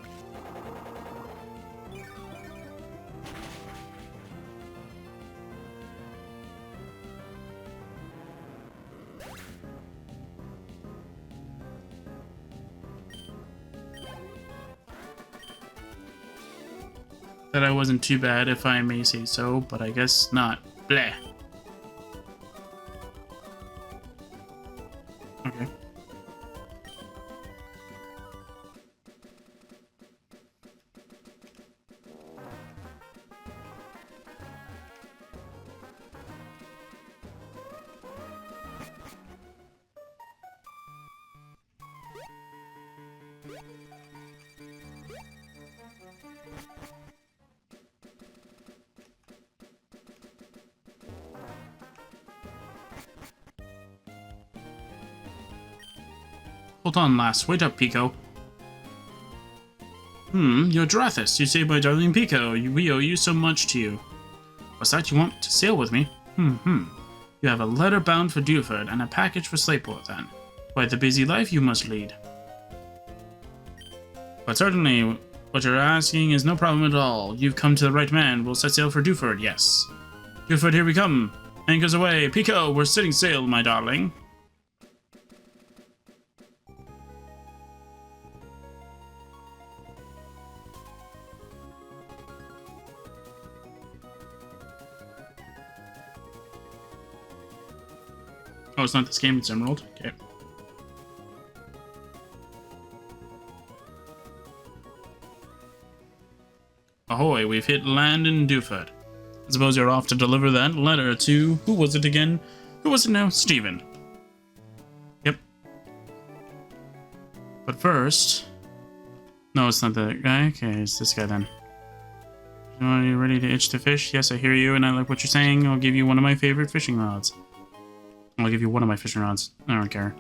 That I wasn't too bad, if I may say so, but I guess not. Bleh. Okay. Hold on, lass. Wait up, Pico. You're Drathis. You saved my darling Pico. We owe you so much to you. What's that? You want to sail with me? You have a letter bound for Dewford and a package for Slateport, then. Quite the busy life you must lead. But certainly, what you're asking is no problem at all. You've come to the right man. We'll set sail for Dewford, yes. Dewford, here we come. Anchors away. Pico, we're setting sail, my darling. Oh, it's not this game, it's Emerald. Okay. Ahoy, we've hit land in Dewford. I suppose you're off to deliver that letter to... Who was it again? Who was it now? Steven. Yep. But first... No, it's not that guy. Okay, it's this guy then. Are you ready to itch to fish? Yes, I hear you, and I like what you're saying. I'll give you one of my favorite fishing rods. I'll give you one of my fishing rods. I don't care.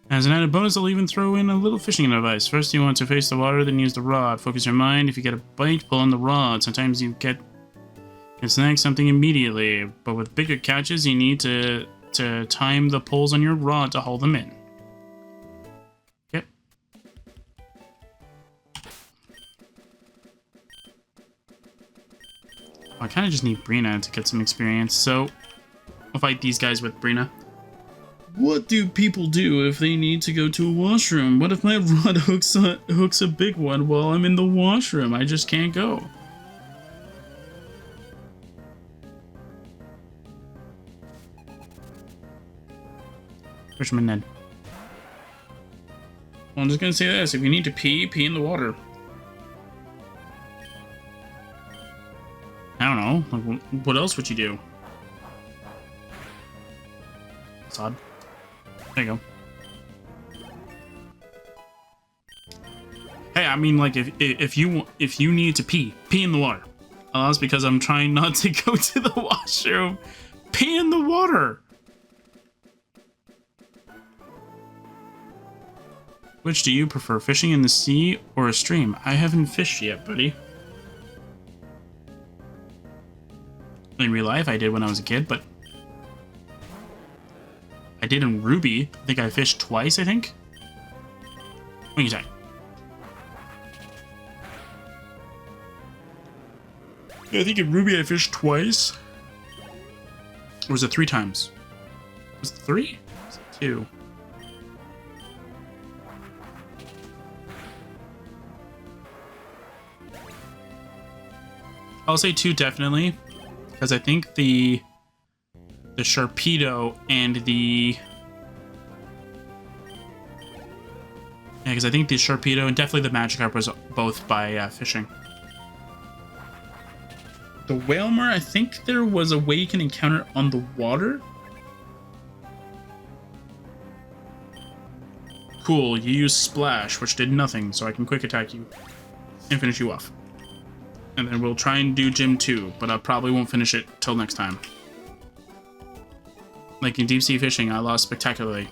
As an added bonus, I'll even throw in a little fishing advice. First, you want to face the water, then use the rod. Focus your mind. If you get a bite, pull on the rod. Sometimes you can snag something immediately, but with bigger catches, you need to time the pulls on your rod to haul them in. Okay. I kind of just need Brina to get some experience, so I'll fight these guys with Brina. What do people do if they need to go to a washroom? What if my rod hooks a big one while I'm in the washroom? I just can't go. Fisherman Ned. Well, I'm just gonna say this. If you need to pee, pee in the water. I don't know. Like, what else would you do? That's odd. There you go. Hey, I mean, like, if you need to pee, pee in the water. That's because I'm trying not to go to the washroom. Pee in the water. Which do you prefer, fishing in the sea or a stream? I haven't fished yet, buddy. In real life, I did when I was a kid, but I did in Ruby. I think I fished twice, I think. Wing attack. Yeah, I think in Ruby I fished twice. Or was it 3 times? Was it 3? Was it 2? I'll say 2 definitely, because I think the Sharpedo and the because I think the Sharpedo and definitely the Magikarp was both by fishing. The Whalmer, I think there was a way you can encounter it on the water. Cool, you use Splash, which did nothing, so I can quick attack you and finish you off. And then we'll try and do Gym 2, but I probably won't finish it till next time. Like in deep sea fishing, I lost spectacularly.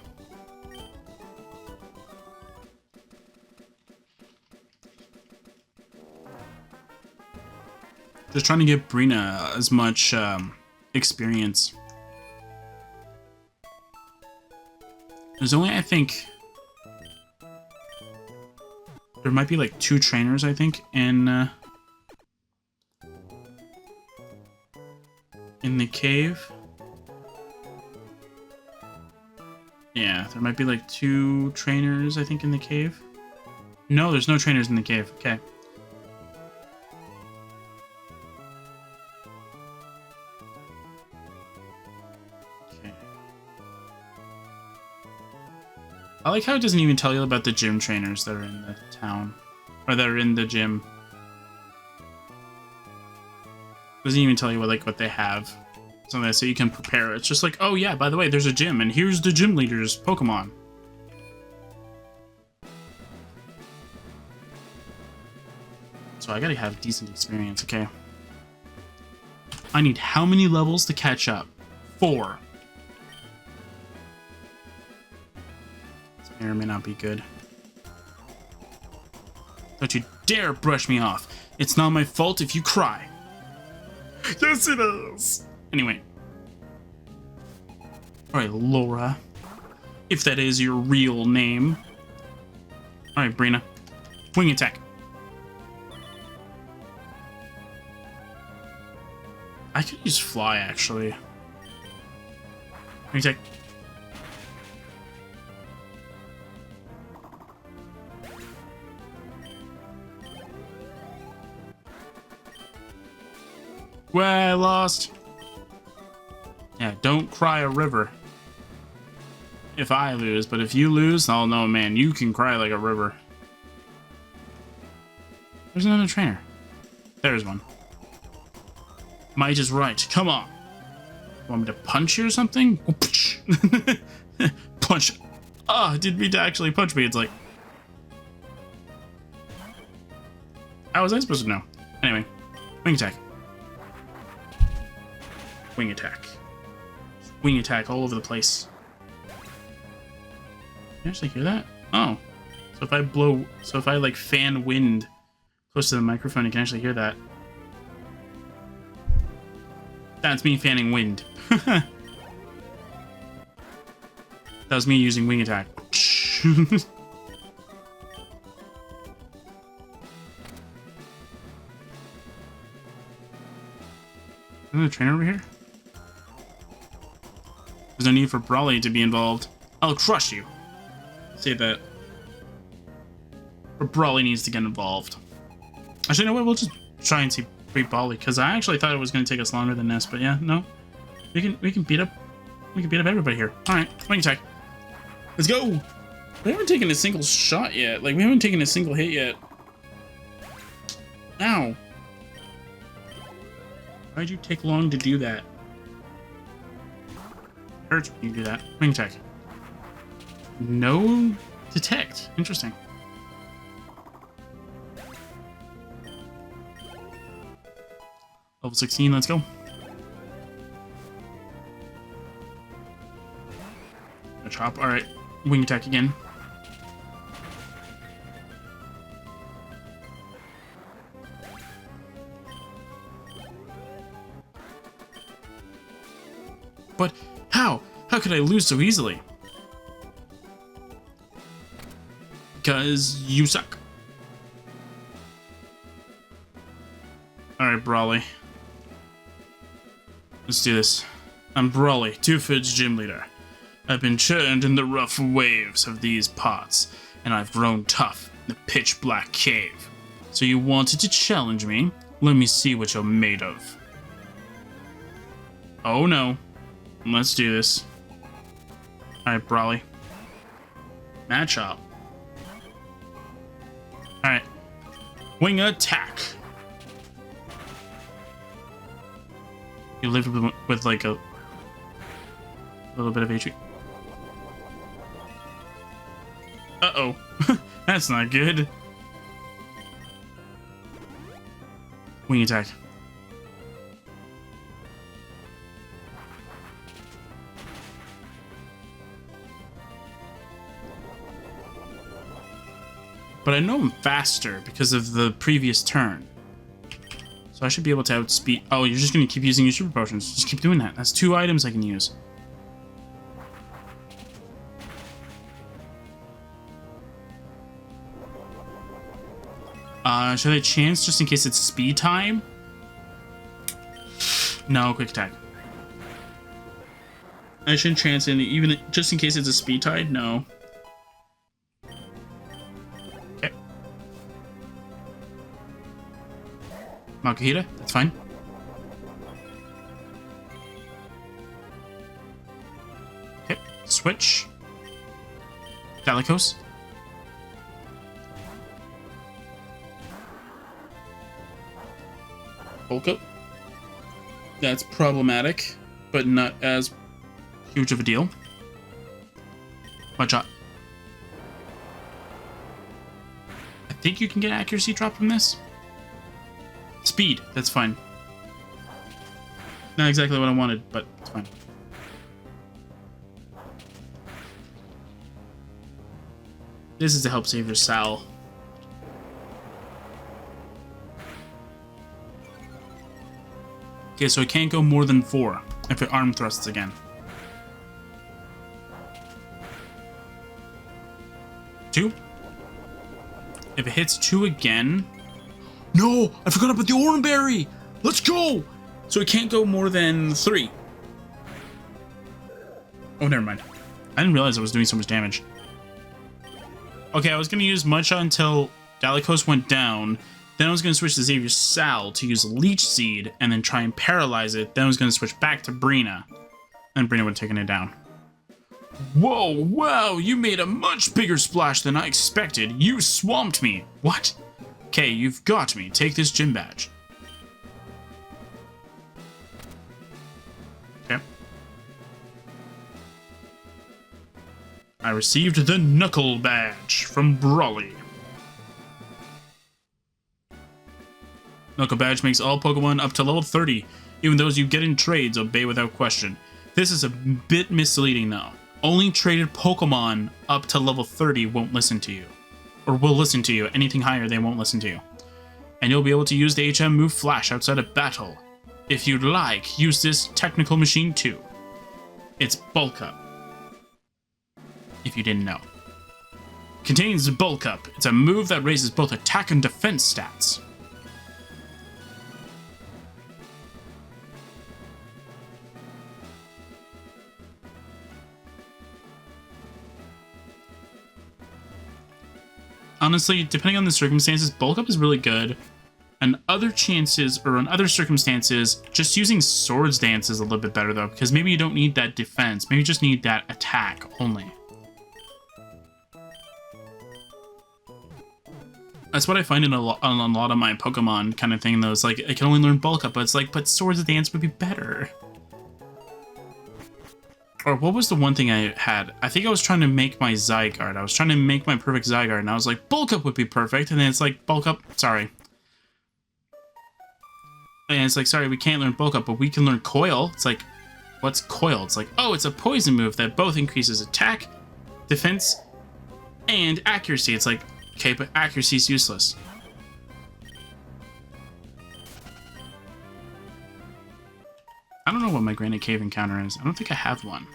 Just trying to give Brina as much experience. There's only, I think, there might be like 2 trainers, I think, in the cave. Yeah, there might be like 2 trainers, I think, in the cave. No, there's no trainers in the cave. Okay. I like how it doesn't even tell you about the gym trainers that are in the town. Or that are in the gym. It doesn't even tell you what they have. Something so you can prepare. It's just like, oh yeah, by the way, there's a gym, and here's the gym leader's Pokemon. So I gotta have decent experience, okay? I need how many levels to catch up? 4. May or may not be good. Don't you dare brush me off. It's not my fault if you cry. Yes, it is. Anyway. Alright, Laura. If that is your real name. Alright, Brina. Wing attack. I could use Fly, actually. Wing attack. Well, I lost. Yeah, don't cry a river. If I lose, but if you lose, oh no, man, you can cry like a river. There's another trainer. There's one. Might is right. Come on. Want me to punch you or something? Punch. Ah, oh, didn't mean to actually punch me. It's like, how was I supposed to know? Anyway, wing attack. Wing attack. Wing attack all over the place. Can you actually hear that? Oh. So if I like fan wind close to the microphone, you can actually hear that. That's me fanning wind. That was me using wing attack. Another trainer over here? There's no need for Brawly to be involved. I'll crush you. Say that. But Brawly needs to get involved. Actually, you know what? We'll just try and see beat Brawly, because I actually thought it was going to take us longer than this. But yeah, no, we can beat up everybody here. All right, wing attack. Let's go. We haven't taken a single shot yet. Like, we haven't taken a single hit yet. Ow. Why'd you take long to do that? Hurts when you do that. Wing attack. No detect. Interesting. Level 16, let's go. A chop. Alright. Wing attack again. But how? How could I lose so easily? because you suck. Alright, Brawly. Let's do this. I'm Brawly, Two-Foot's gym leader. I've been churned in the rough waves of these parts, and I've grown tough in the pitch-black cave. So you wanted to challenge me? Let me see what you're made of. Oh no. Let's do this. Alright, Brawly. Match up. Alright. Wing attack. You lived with like a little bit of HP. Uh-oh. That's not good. Wing attack. But I know I'm faster because of the previous turn. So I should be able to outspeed... Oh, you're just going to keep using your super potions. Just keep doing that. That's 2 items I can use. Should I chance just in case it's speed time? No, quick attack. I shouldn't chance it, even just in case it's a speed tide? No. Okay. Makuhita, that's fine. Okay, switch. Dalikos. Bulk up. That's problematic, but not as huge of a deal. One shot. I think you can get accuracy drop from this. Speed, that's fine. Not exactly what I wanted, but it's fine. This is to help save your Sal. Okay, so it can't go more than 4 if it arm thrusts again. 2. If it hits 2 again... No! I forgot about the Oranberry! Let's go! So it can't go more than 3. Oh, never mind. I didn't realize I was doing so much damage. Okay, I was going to use Mudshot until Dalikos went down. Then I was going to switch to Xavier's Sal to use Leech Seed and then try and paralyze it. Then I was going to switch back to Brina. And Brina would have taken it down. Whoa, wow, you made a much bigger splash than I expected. You swamped me. What? Okay, you've got me. Take this gym badge. Okay. I received the Knuckle Badge from Brawly. Knuckle Badge makes all Pokemon up to level 30. Even those you get in trades obey without question. This is a bit misleading though. Only traded Pokemon up to level 30 won't listen to you. Or will listen to you. Anything higher, they won't listen to you. And you'll be able to use the HM move Flash outside of battle. If you'd like, use this technical machine too. It's Bulk Up. If you didn't know. Contains Bulk Up. It's a move that raises both attack and defense stats. Honestly, depending on the circumstances, Bulk Up is really good. And other chances, or in other circumstances, just using Swords Dance is a little bit better though, because maybe you don't need that defense. Maybe you just need that attack only. That's what I find in a lot of my Pokemon kind of thing though. It's like, I can only learn Bulk Up, but it's like, but Swords Dance would be better. Or what was the one thing I had? I think I was trying to make my Zygarde. I was trying to make my perfect Zygarde, and I was like, Bulk Up would be perfect. And then it's like, Bulk Up, sorry. And it's like, sorry, we can't learn Bulk Up, but we can learn Coil. It's like, what's Coil? It's like, oh, it's a poison move that both increases attack, defense, and accuracy. It's like, okay, but accuracy is useless. I don't know what my Granite Cave encounter is. I don't think I have one.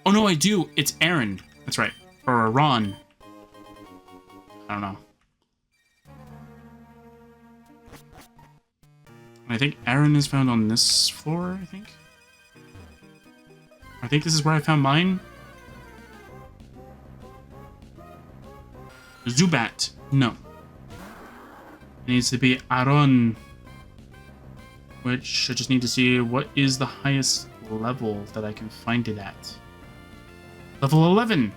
Oh no, I do. It's Aaron. That's right. Or Ron. I don't know. I think Aaron is found on this floor, I think. I think this is where I found mine. Zubat. No. It needs to be Aaron. Which I just need to see what is the highest level that I can find it at. Level 11.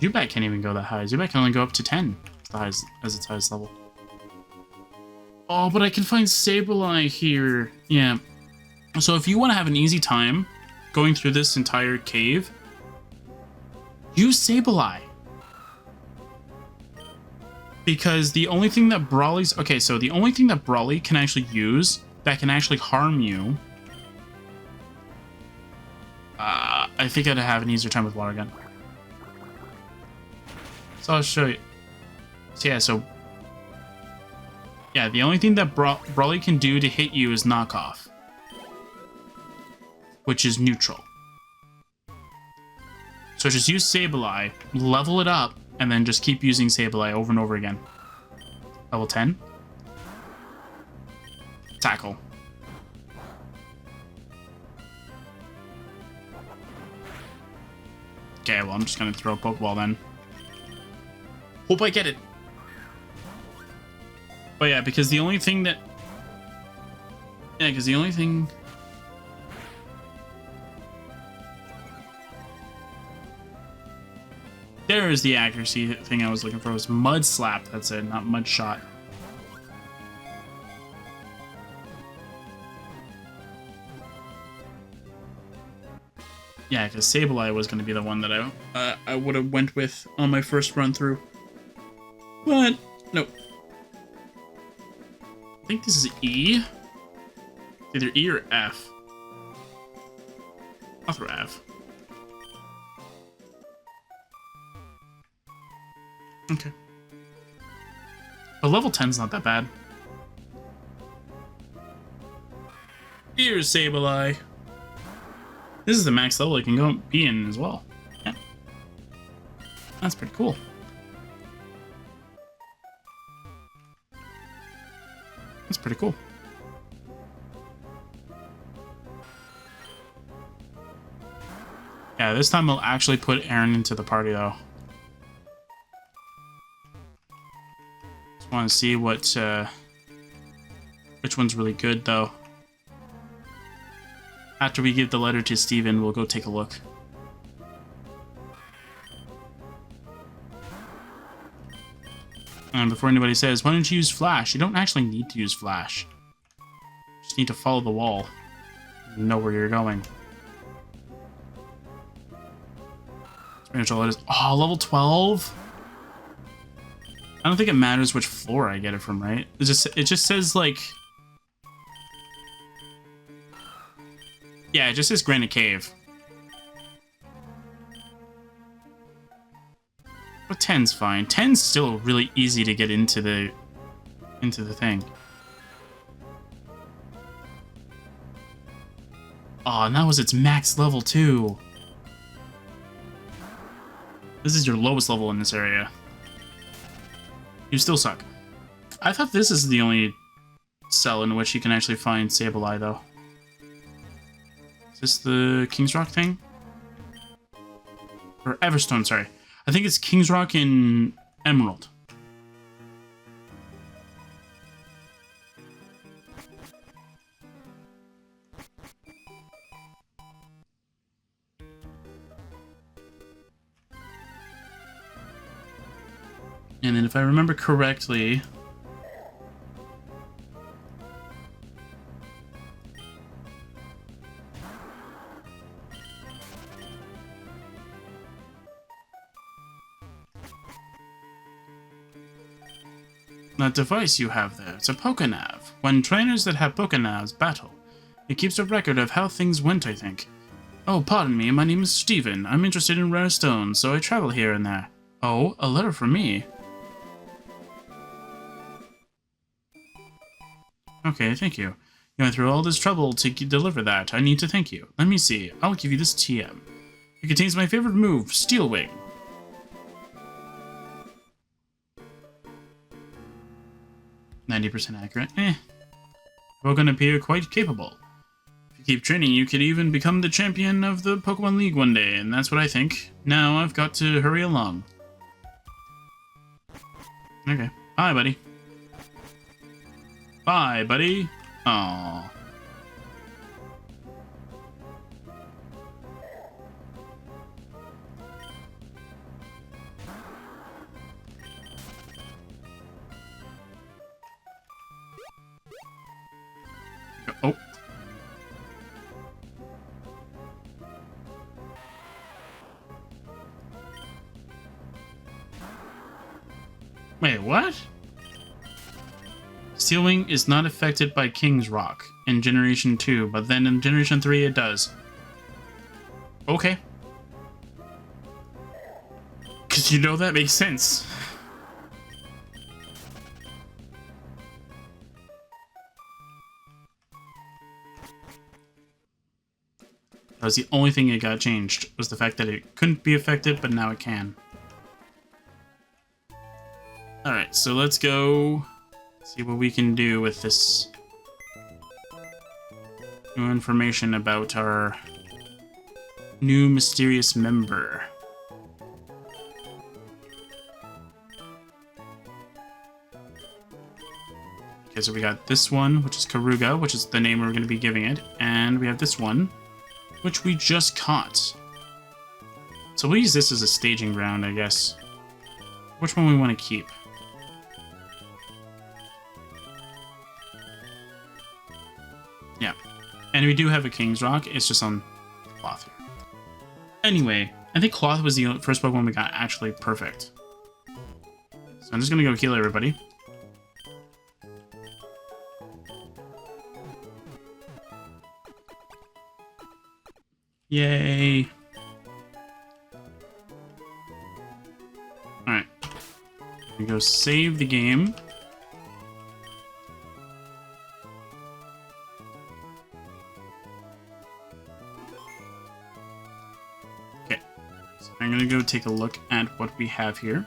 Zubat can't even go that high. Zubat can only go up to 10 as its highest level. Oh, but I can find Sableye here. Yeah. So if you want to have an easy time going through this entire cave, use Sableye. Because the only thing that Brawly's... Okay, so the only thing that Brawly can actually use that can actually harm you... I think I'd have an easier time with Water Gun. So I'll show you. So yeah, so... Yeah, the only thing that Brawly can do to hit you is knockoff. Which is neutral. So just use Sableye, level it up, and then just keep using Sableye over and over again. Level 10. Tackle. Okay, well, I'm just gonna throw a Pokeball then. Hope I get it. But yeah, because the only thing that... Yeah, because the only thing... There is the accuracy thing I was looking for. It was Mud Slap, that's it, not Mud Shot. Yeah, because Sableye was going to be the one that I would have went with on my first run through. But, nope. I think this is E. It's either E or F. I'll throw F. Okay. But level 10's not that bad. Here's Sableye. This is the max level it can go be in as well. Yeah. That's pretty cool. That's pretty cool. Yeah, this time I'll actually put Aaron into the party though. Just want to see what which one's really good though. After we give the letter to Steven, we'll go take a look. And before anybody says, why don't you use Flash? You don't actually need to use Flash. You just need to follow the wall. And know where you're going. Spiritual letters. Oh, level 12? I don't think it matters which floor I get it from, right? It just says, like... Yeah, it just says Granite Cave. But 10's fine. 10's still really easy to get into the thing. Oh, and that was its max level too. This is your lowest level in this area. You still suck. I thought this is the only cell in which you can actually find Sableye though. Is this the King's Rock thing? Or Everstone, sorry. I think it's King's Rock in Emerald. And then if I remember correctly... That device you have there, it's a Pokénav. When trainers that have Pokénavs battle, it keeps a record of how things went, I think. Oh, pardon me, my name is Steven. I'm interested in rare stones, so I travel here and there. Oh, a letter from me. Okay, thank you. You went through all this trouble to deliver that. I need to thank you. Let me see. I'll give you this TM. It contains my favorite move, Steel Wing. 90% accurate. We're going to appear quite capable. If you keep training, you could even become the champion of the Pokemon League one day, and that's what I think. Now I've got to hurry along. Okay. Bye, buddy. Bye, buddy. Aww. Oh. Wait, what? Steel Wing is not affected by King's Rock in Generation 2, but then in Generation 3 it does. Okay. Because you know that makes sense. That was the only thing that got changed, was the fact that it couldn't be affected, but now it can. Alright, so let's go see what we can do with this new information about our new mysterious member. Okay, so we got this one, which is Karuga, which is the name we're going to be giving it, and we have this one, which we just caught. So we'll use this as a staging ground, I guess. Which one we want to keep? Yeah. And we do have a King's Rock, it's just on Cloth here. Anyway, I think Cloth was the first Pokemon we got actually perfect. So I'm just going to go heal everybody. Yay! Alright. We go save the game. Okay. So I'm gonna go take a look at what we have here.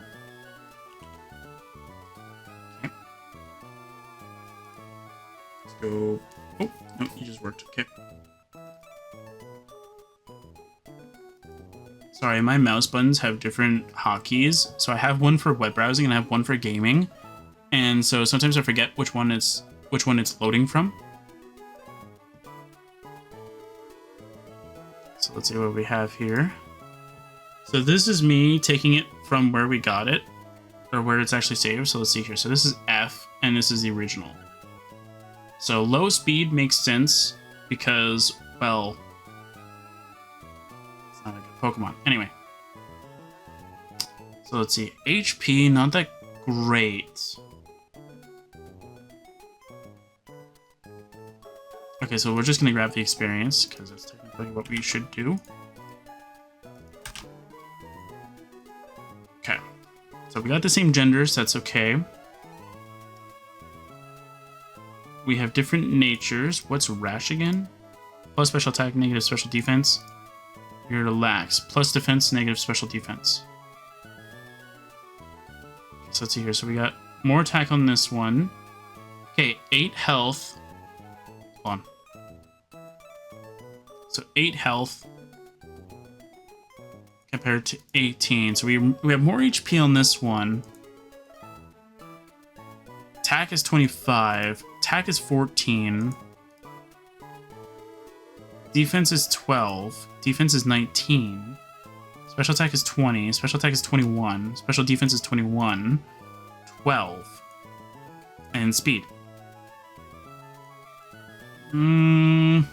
Okay. Let's go. Oh, no, you just worked. Okay. Sorry, my mouse buttons have different hotkeys. So I have one for web browsing and I have one for gaming. And so sometimes I forget which one it's loading from. So let's see what we have here. So this is me taking it from where we got it, or where it's actually saved. So let's see here. So this is F and this is the original. So low speed makes sense because, well, not a good Pokemon. Anyway. So let's see. HP, not that great. Okay, so we're just going to grab the experience, because that's technically what we should do. Okay. So we got the same genders, that's okay. We have different natures. What's Rash again? Plus special attack, negative special defense. You're relax. Plus defense, negative special defense. Okay, so let's see here. So we got more attack on this one. Okay, 8 health. Hold on. So 8 health compared to 18. So we have more HP on this one. Attack is 25. Attack is 14. Defense is 12. Defense is 19. Special attack is 20. Special attack is 21. Special defense is 21. 12. And speed. I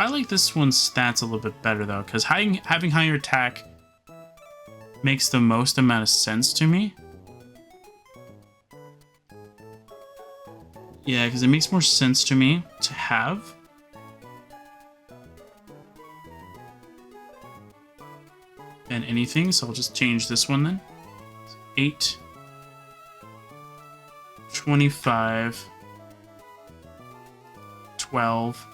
like this one's stats a little bit better, though, because having higher attack makes the most amount of sense to me. Yeah, because it makes more sense to me to have. Than anything, so I'll just change this one then. 8, 25, 12,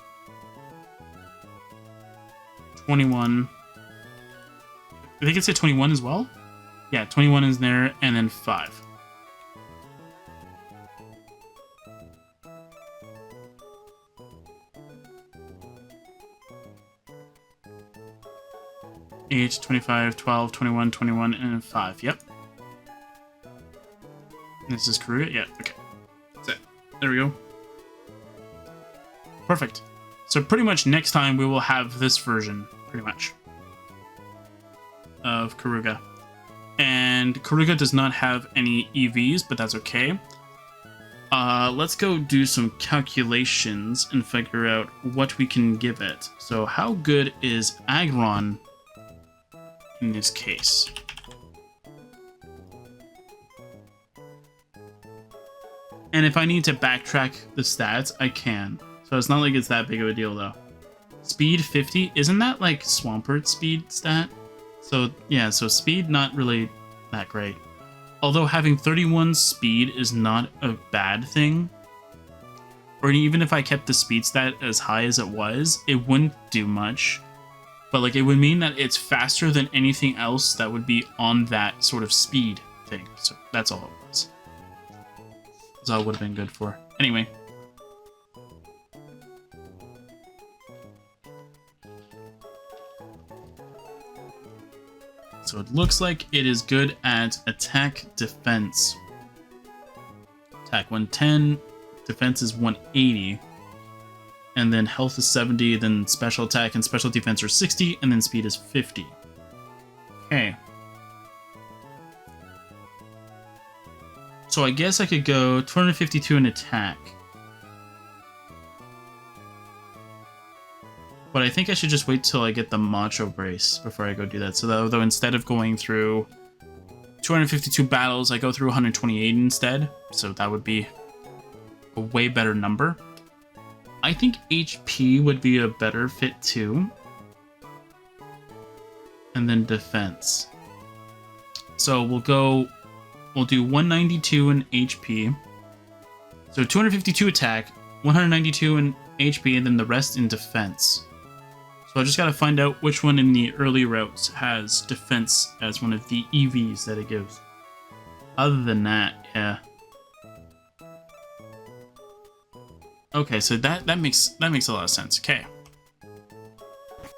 21. I think it said 21 as well. Yeah, 21 is there, and then 5. 8, 25, 12, 21, 21, and 5. Yep. This is Karuga? Yeah, okay. That's it. There we go. Perfect. So pretty much next time we will have this version, pretty much, of Karuga. And Karuga does not have any EVs, but that's okay. Let's go do some calculations and figure out what we can give it. So how good is Aggron in this case? And if I need to backtrack the stats, I can. So it's not like it's that big of a deal, though. Speed 50, isn't that like Swampert speed stat? So yeah, so speed not really that great. Although having 31 speed is not a bad thing. Or even if I kept the speed stat as high as it was, it wouldn't do much. But like it would mean that it's faster than anything else that would be on that sort of speed thing. So that's all it was. That's all it would have been good for. Anyway. So it looks like it is good at attack defense. Attack 110, defense is 180. And then health is 70, then special attack and special defense are 60, and then speed is 50. Okay. So I guess I could go 252 in attack. But I think I should just wait till I get the Macho Brace before I go do that. So that, although instead of going through 252 battles, I go through 128 instead. So that would be a way better number. I think HP would be a better fit too. And then defense. So we'll do 192 in HP. So 252 attack, 192 in HP, and then the rest in defense. So I just gotta find out which one in the early routes has defense as one of the EVs that it gives. Other than that, yeah. Okay, so that makes a lot of sense. Okay.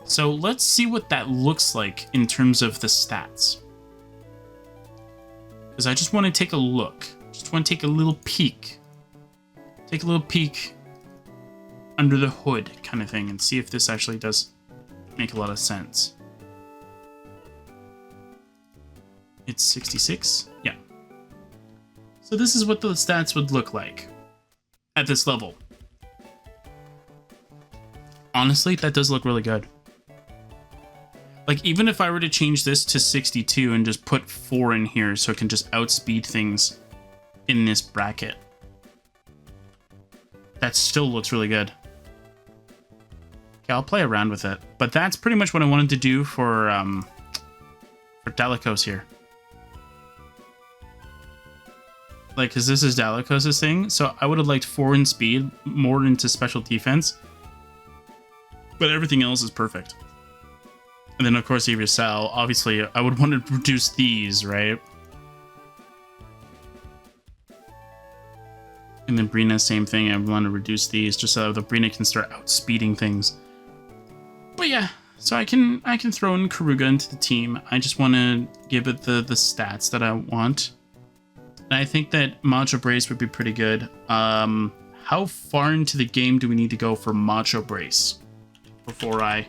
So let's see what that looks like in terms of the stats. Because I just want to take a look. Just want to take a little peek. Take a little peek under the hood kind of thing and see if this actually does make a lot of sense. It's 66? Yeah. So this is what the stats would look like at this level. Honestly, that does look really good. Like, even if I were to change this to 62 and just put 4 in here so it can just outspeed things in this bracket, that still looks really good. Okay, I'll play around with it. But that's pretty much what I wanted to do for Dalikos here. Like, because this is Dalikos' thing, so I would have liked 4 in speed, more into special defense. But everything else is perfect. And then, of course, Yggdrasil. Obviously, I would want to reduce these, right? And then Brina, same thing. I want to reduce these just so the Brina can start outspeeding things. But yeah, so I can throw in Karuga into the team. I just want to give it the stats that I want. And I think that Macho Brace would be pretty good. How far into the game do we need to go for Macho Brace before I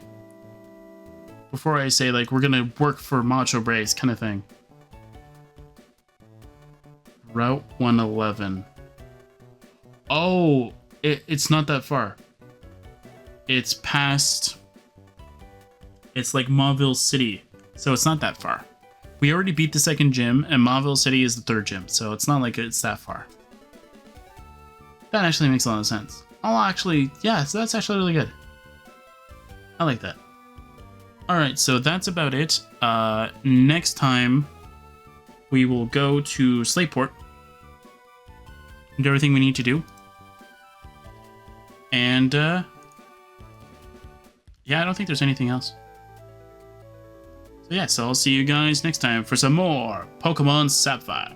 say, like, we're gonna work for Macho Brace kind of thing? Route 111. Oh, it's not that far. It's past... It's like Mauville City, so it's not that far. We already beat the second gym, and Mauville City is the third gym, so it's not like it's that far. That actually makes a lot of sense. Oh, actually, yeah, so that's actually really good. I like that. Alright, so that's about it. Next time, we will go to Slateport and do everything we need to do. And, yeah, I don't think there's anything else. So yeah, so I'll see you guys next time for some more Pokemon Sapphire.